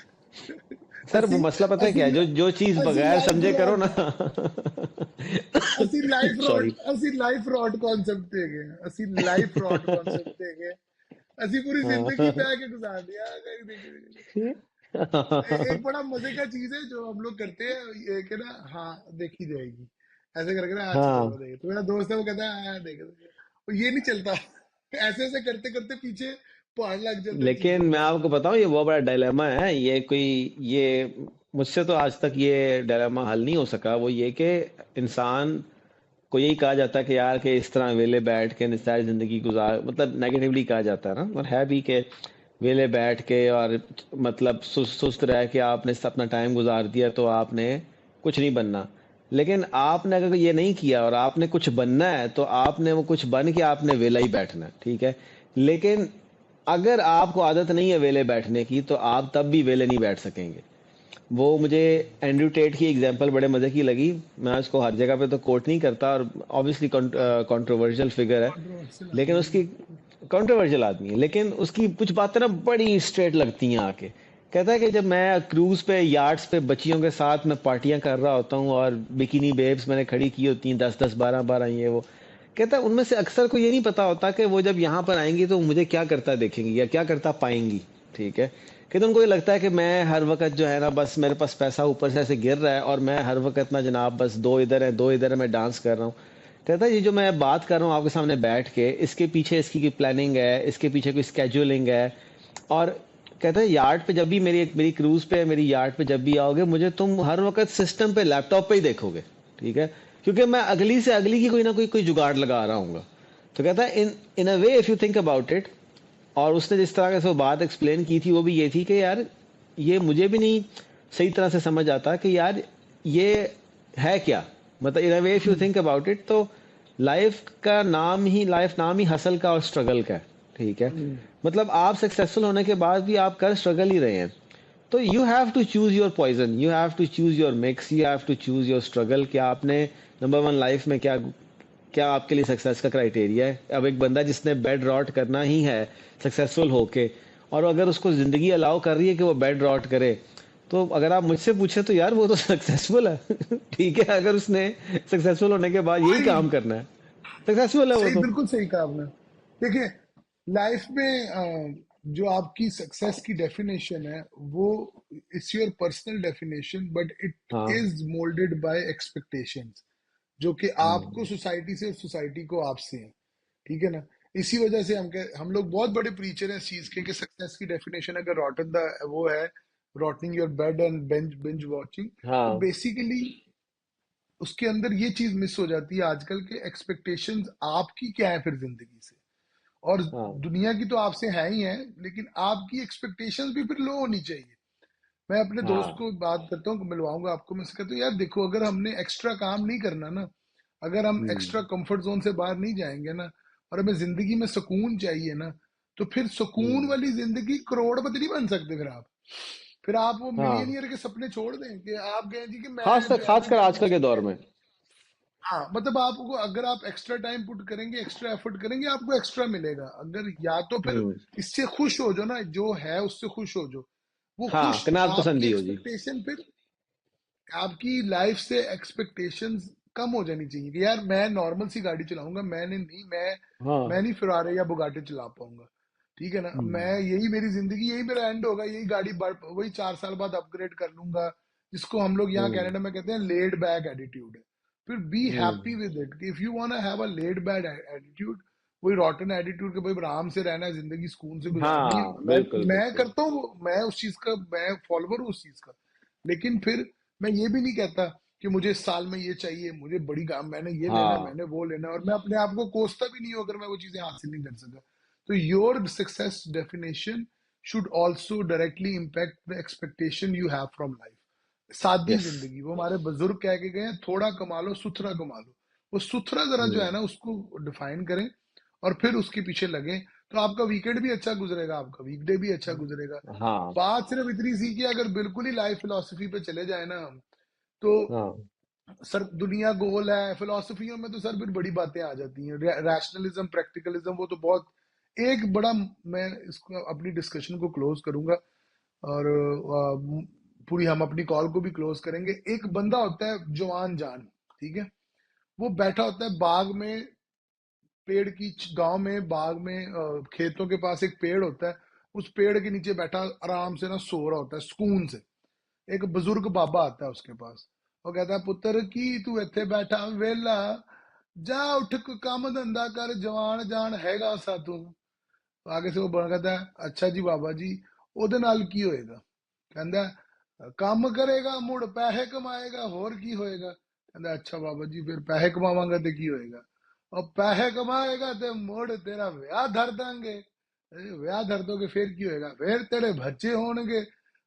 सर वो ਅਸੀਂ मसला पता है ਅਸੀਂ क्या है, जो चीज ਅਸੀਂ बगैर ਲਾਈਫ समझे करो रॉड, ना। ਅਸੀਂ ਲਾਈਫ सॉरी। ਰॉड, ਅਸੀਂ ਲਾਈਫ ਰॉड ਕਨਸੈप्ਟ ਤੇ ਹੈਗੇ ਆ, ਅਸੀਂ ਲਾਈਫ ਰॉड ਕਨਸੈप्ਟ ਤੇ ਹੈਗੇ ਆ। ਅਸੀਂ पूरी जिंदगी बह के गुजार दिया। एक बड़ा मजे का चीज है जो हम लोग करते हैं, ये कि ना, हाँ देखी जाएगी, ऐसे करके ना, अच्छा चलो हाँ। देखे, तो मेरा दोस्त है वो कहता है हाँ देखे, तो ये नहीं चलता। ऐसे ऐसे करते करते पीछे पहाड़ लग जाते हैं लेकिन चीजों मैं के। आपको बताऊं, ये बहुत बड़ा डायलेमा है। ये कोई, ये मुझसे तो आज तक ये डायलेमा हल नहीं हो सका। वो ये कि इंसान को यही कहा जाता है कि यार कि इस तरह वेले बैठ के सारी जिंदगी गुजार, मतलब नेगेटिवली कहा जाता है ना, और है भी कि वेले बैठ के और मतलब सुस्त सुस्त रह के आपने अपना टाइम गुजार दिया तो आपने कुछ नहीं बनना। लेकिन आपने अगर ये नहीं किया और आपने कुछ बनना है तो आपने वो कुछ बन के आपने वेला ही बैठना है, ठीक है। लेकिन अगर आपको आदत नहीं है वेले बैठने की तो आप तब भी वेले नहीं बैठ सकेंगे। वो मुझे एंड्रयू टेट की एग्जांपल बड़े मजे की लगी। मैं उसको हर जगह पे तो कोट नहीं करता, और ऑब्वियसली कंट्रोवर्शियल फिगर है, कंट्रोवर्शियल लेकिन आदमी है। उसकी कंट्रोवर्शियल आदमी है, लेकिन उसकी कुछ बातें ना बड़ी स्ट्रेट लगती हैं आके। कहता है कि जब मैं क्रूज पे यार्ड्स पे बच्चियों के साथ मैं पार्टियां कर रहा होता हूँ और बिकिनी बेब्स मैंने खड़ी की होती हैं, 10 10 12 12, ये वो। कहता है उनमें से अक्सर को ये नहीं पता होता कि वो जब यहाँ पर आएंगी तो मुझे क्या करता देखेंगी या क्या करता पाएंगी, ठीक है। कहते उनको ये लगता है कि मैं हर वक्त जो है ना, बस मेरे पास पैसा ऊपर से ऐसे गिर रहा है और मैं हर वक्त ना जनाब बस दो इधर है दो इधर है, मैं डांस कर रहा हूँ। कहता है ये जो मैं बात कर रहा हूँ आपके सामने बैठ के, इसके पीछे इसकी की प्लानिंग है, इसके पीछे कोई स्केड्यूलिंग है। और कहता है यार्ड पे जब भी मेरी मेरी क्रूज पे मेरी यार्ड पे जब भी आओगे, मुझे तुम हर वक्त सिस्टम पे लैपटॉप पे ही देखोगे, ठीक है। क्योंकि मैं अगली से अगली की कोई ना कोई जुगाड़ लगा रहा हूँ। तो कहता है in in a way if you think about it. और उसने जिस तरह से वो बात एक्सप्लेन की थी वो भी ये थी कि यार ये मुझे भी नहीं सही तरह से समझ आता कि यार ये है क्या। मतलब in a way if you think about it तो लाइफ नाम ही हसल का और स्ट्रगल का है, ठीक है। हम्म। मतलब आप सक्सेसफुल होने के बाद भी आप कर स्ट्रगल ही रहे हैं। तो you have to choose your poison, you have to choose your mix, you have to choose your struggle. क्या आपने नंबर वन लाइफ में क्या क्या आपके लिए सक्सेस का क्राइटेरिया है। अब एक बंदा जिसने बेड रॉट करना ही है सक्सेसफुल होके, और अगर उसको जिंदगी अलाउ कर रही है कि वो बेड रॉट करे, तो अगर आप मुझसे पूछे तो यार वो तो सक्सेसफुल है। ठीक है, अगर उसने सक्सेसफुल होने के बाद यही वही, काम करना है, सक्सेसफुल है वो सही, तो। बिल्कुल सही कहा आपने। देखिए, लाइफ में जो आपकी सक्सेस की डेफिनेशन है वो it's your personal definition, but it हाँ। इज मोल्डेड बाय एक्सपेक्टेशंस जो कि आपको हम्म। सोसाइटी से, सोसाइटी को आपसे है। ठीक है ना। इसी वजह से हम लोग बहुत बड़े प्रीचर हैं इस चीज के कि सक्सेस की डेफिनेशन अगर रॉटन द वो है, rotting your bed and bench binge watching, तो हाँ। बेसिकली उसके अंदर ये चीज मिस हो जाती है आजकल के एक्सपेक्टेशंस आपकी क्या है फिर जिंदगी से। और हाँ। दुनिया की तो आपसे है ही है, लेकिन आपकी एक्सपेक्टेशंस भी फिर लो होनी चाहिए। मैं अपने दोस्त हाँ। को बात करता हूँ, मिलवाऊंगा आपको, मैं से कहता हूँ यार देखो, अगर हमने एक्स्ट्रा काम नहीं करना ना, अगर हम एक्स्ट्रा हम्म। कंफर्ट जोन से बाहर नहीं जाएंगे ना, और हमें जिंदगी में सुकून चाहिए ना, तो फिर सुकून हम्म। वाली जिंदगी करोड़पति नहीं बन सकते फिर आप वो हाँ, मिलियनियर के सपने छोड़ दें कि आप कहें जी कि खास मैं कर जो है ना खासकर मेरे आजकल बस के की दौर है। में। हाँ, मतलब आपको अगर आप एक्स्ट्रा टाइम पुट करेंगे, एक्स्ट्रा एफर्ट करेंगे, आपको एक्स्ट्रा मिलेगा। अगर या तो फिर हम्म। इससे खुश हो जो ना, जो है उससे खुश हो जो, वो हाँ, खुश। कनात आपकी पसंदी हो जी। एक्सपेक्टेशन फिर, आपकी लाइफ से एक्सपेक्टेशंस कम हो जानी चाहिए कि यार मैं नॉर्मल सी गाड़ी चलाऊंगा, मैं हाँ। नहीं फेरारी या बुगाटी चला पाऊंगा। ठीक है ना। मैं हम्म। यही मेरी जिंदगी, यही मेरा एंड होगा, यही गाड़ी वही 4 साल बाद अपग्रेड कर लूंगा, जिसको हम लोग यहाँ हम्म। कनाडा में कहते हैं लेड बैक एटीट्यूड है। फिर be happy hmm. With it. If you want have a laid back attitude, वही रॉटन एटीट्यूड के भाई आराम से रहना है, जिंदगी सुकून से गुजारनी है, हाँ, बिल्कुल मैं बिल्कुल। करता हूँ, मैं उस चीज का मैं फॉलोअर हूँ उस चीज का। लेकिन फिर मैं ये भी नहीं कहता कि मुझे इस साल में ये चाहिए, मुझे बड़ी काम, मैंने ये लेना है, हाँ। मैंने वो लेना है, और मैं अपने आप को कोसता भी नहीं हूं अगर मैं वो चीजें हासिल नहीं कर सका। तो your success definition should also directly impact the expectation u have from life. सादी यस। जिंदगी, वो हमारे बुजुर्ग कह के गए हैं, थोड़ा कमा लो सुथरा कमा लो। वो सुथरा जरा जो है हम्म। ना उसको डिफाइन करें, और फिर उसके पीछे लगे, तो आपका वीकेंड भी अच्छा गुजरेगा, आपका वीकडे भी अच्छा गुजरेगा। हाँ। बात सिर्फ इतनी सी कि अगर बिल्कुल ही लाइफ फिलोसफी पे चले जाए ना हम, तो हाँ। सर दुनिया गोल है, फिलोसफियों में तो सर फिर बड़ी बातें आ जाती हैं, रैशनलिज्म, प्रैक्टिकलिज्म, वो तो बहुत एक बड़ा। मैं इसको अपनी डिस्कशन को क्लोज करूंगा, और पूरी हम अपनी कॉल को भी क्लोज करेंगे। एक बंदा होता है जवान जान, ठीक है, वो बैठा होता है बाग में, पेड़ की गांव में बाग में, खेतों के पास एक पेड़ होता है, उस पेड़ के नीचे बैठा आराम से ना सो रहा होता है सुकून से। एक बुजुर्ग बाबा आता है उसके पास, वो कहता है पुत्र की तू इत्थे बैठा वेला, जा उठ काम धंधा कर जवान जान हैगा सा तू। आगे से वो बड़ा कहता है अच्छा जी बाबा जी ओदे नाल की होएगा। कहंदा काम करेगा मुड़ पैसे कमाएगा होर की होएगा। कहंदा अच्छा बाबा जी फिर पैसे कमावांगा ते की होएगा। और पैसे कमाएगा ते मुड़ तेरा ब्याह धर दांगे। ब्याह धर दोगे फिर की होएगा फिर तेरे बच्चे होणगे।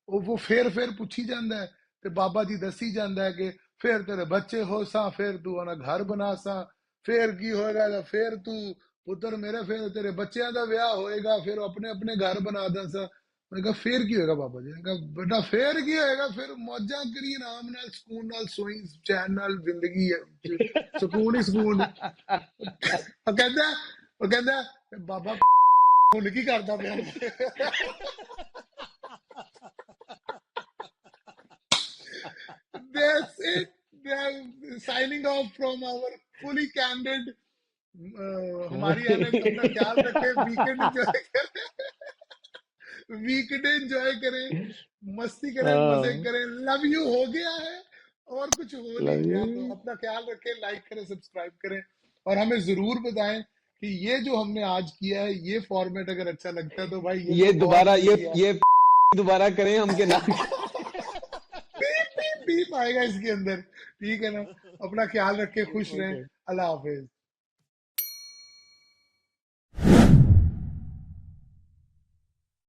वो फिर पूछी जांदा है ते बाबा जी दसी जांदा है कि फिर तेरे बच्चे हो सा फिर तू अपना घर बना सा फिर की होएगा ते फिर तू पुत्र मेरे फिर तेरे बच्चों का ब्याह होएगा फिर अपने अपने घर बना दस। मैंने कहा फिर की होएगा बाबा जी। मैंने कहा बेटा फिर की होएगा फिर मौजा करी आराम नाल सुकून नाल सोई चैन नाल जिंदगी है सुकून ही सुकून। वो कहता बाबा हुन की करदा पिया that's it। Signing off from our fully candid. हमारी एनएच अपना ख्याल रखें वीकेंड एंजॉय करें। वीकडे एंजॉय करें मस्ती करें मजे हाँ, करें। लव यू हो गया है और कुछ हो नहीं लव गया यू। तो अपना ख्याल रखें लाइक करें सब्सक्राइब करें और हमें जरूर बताएं कि ये जो हमने आज किया है ये फॉर्मेट अगर अच्छा लगता है तो भाई ये ये तो बहुत दोबारा सही किया। ये दोबारा करें हम के नाम। पीप पीप पीप आएगा इसके अंदर। ठीक है ना। अपना ख्याल रखें खुश रहें। ओके। अल्लाह हाफिज।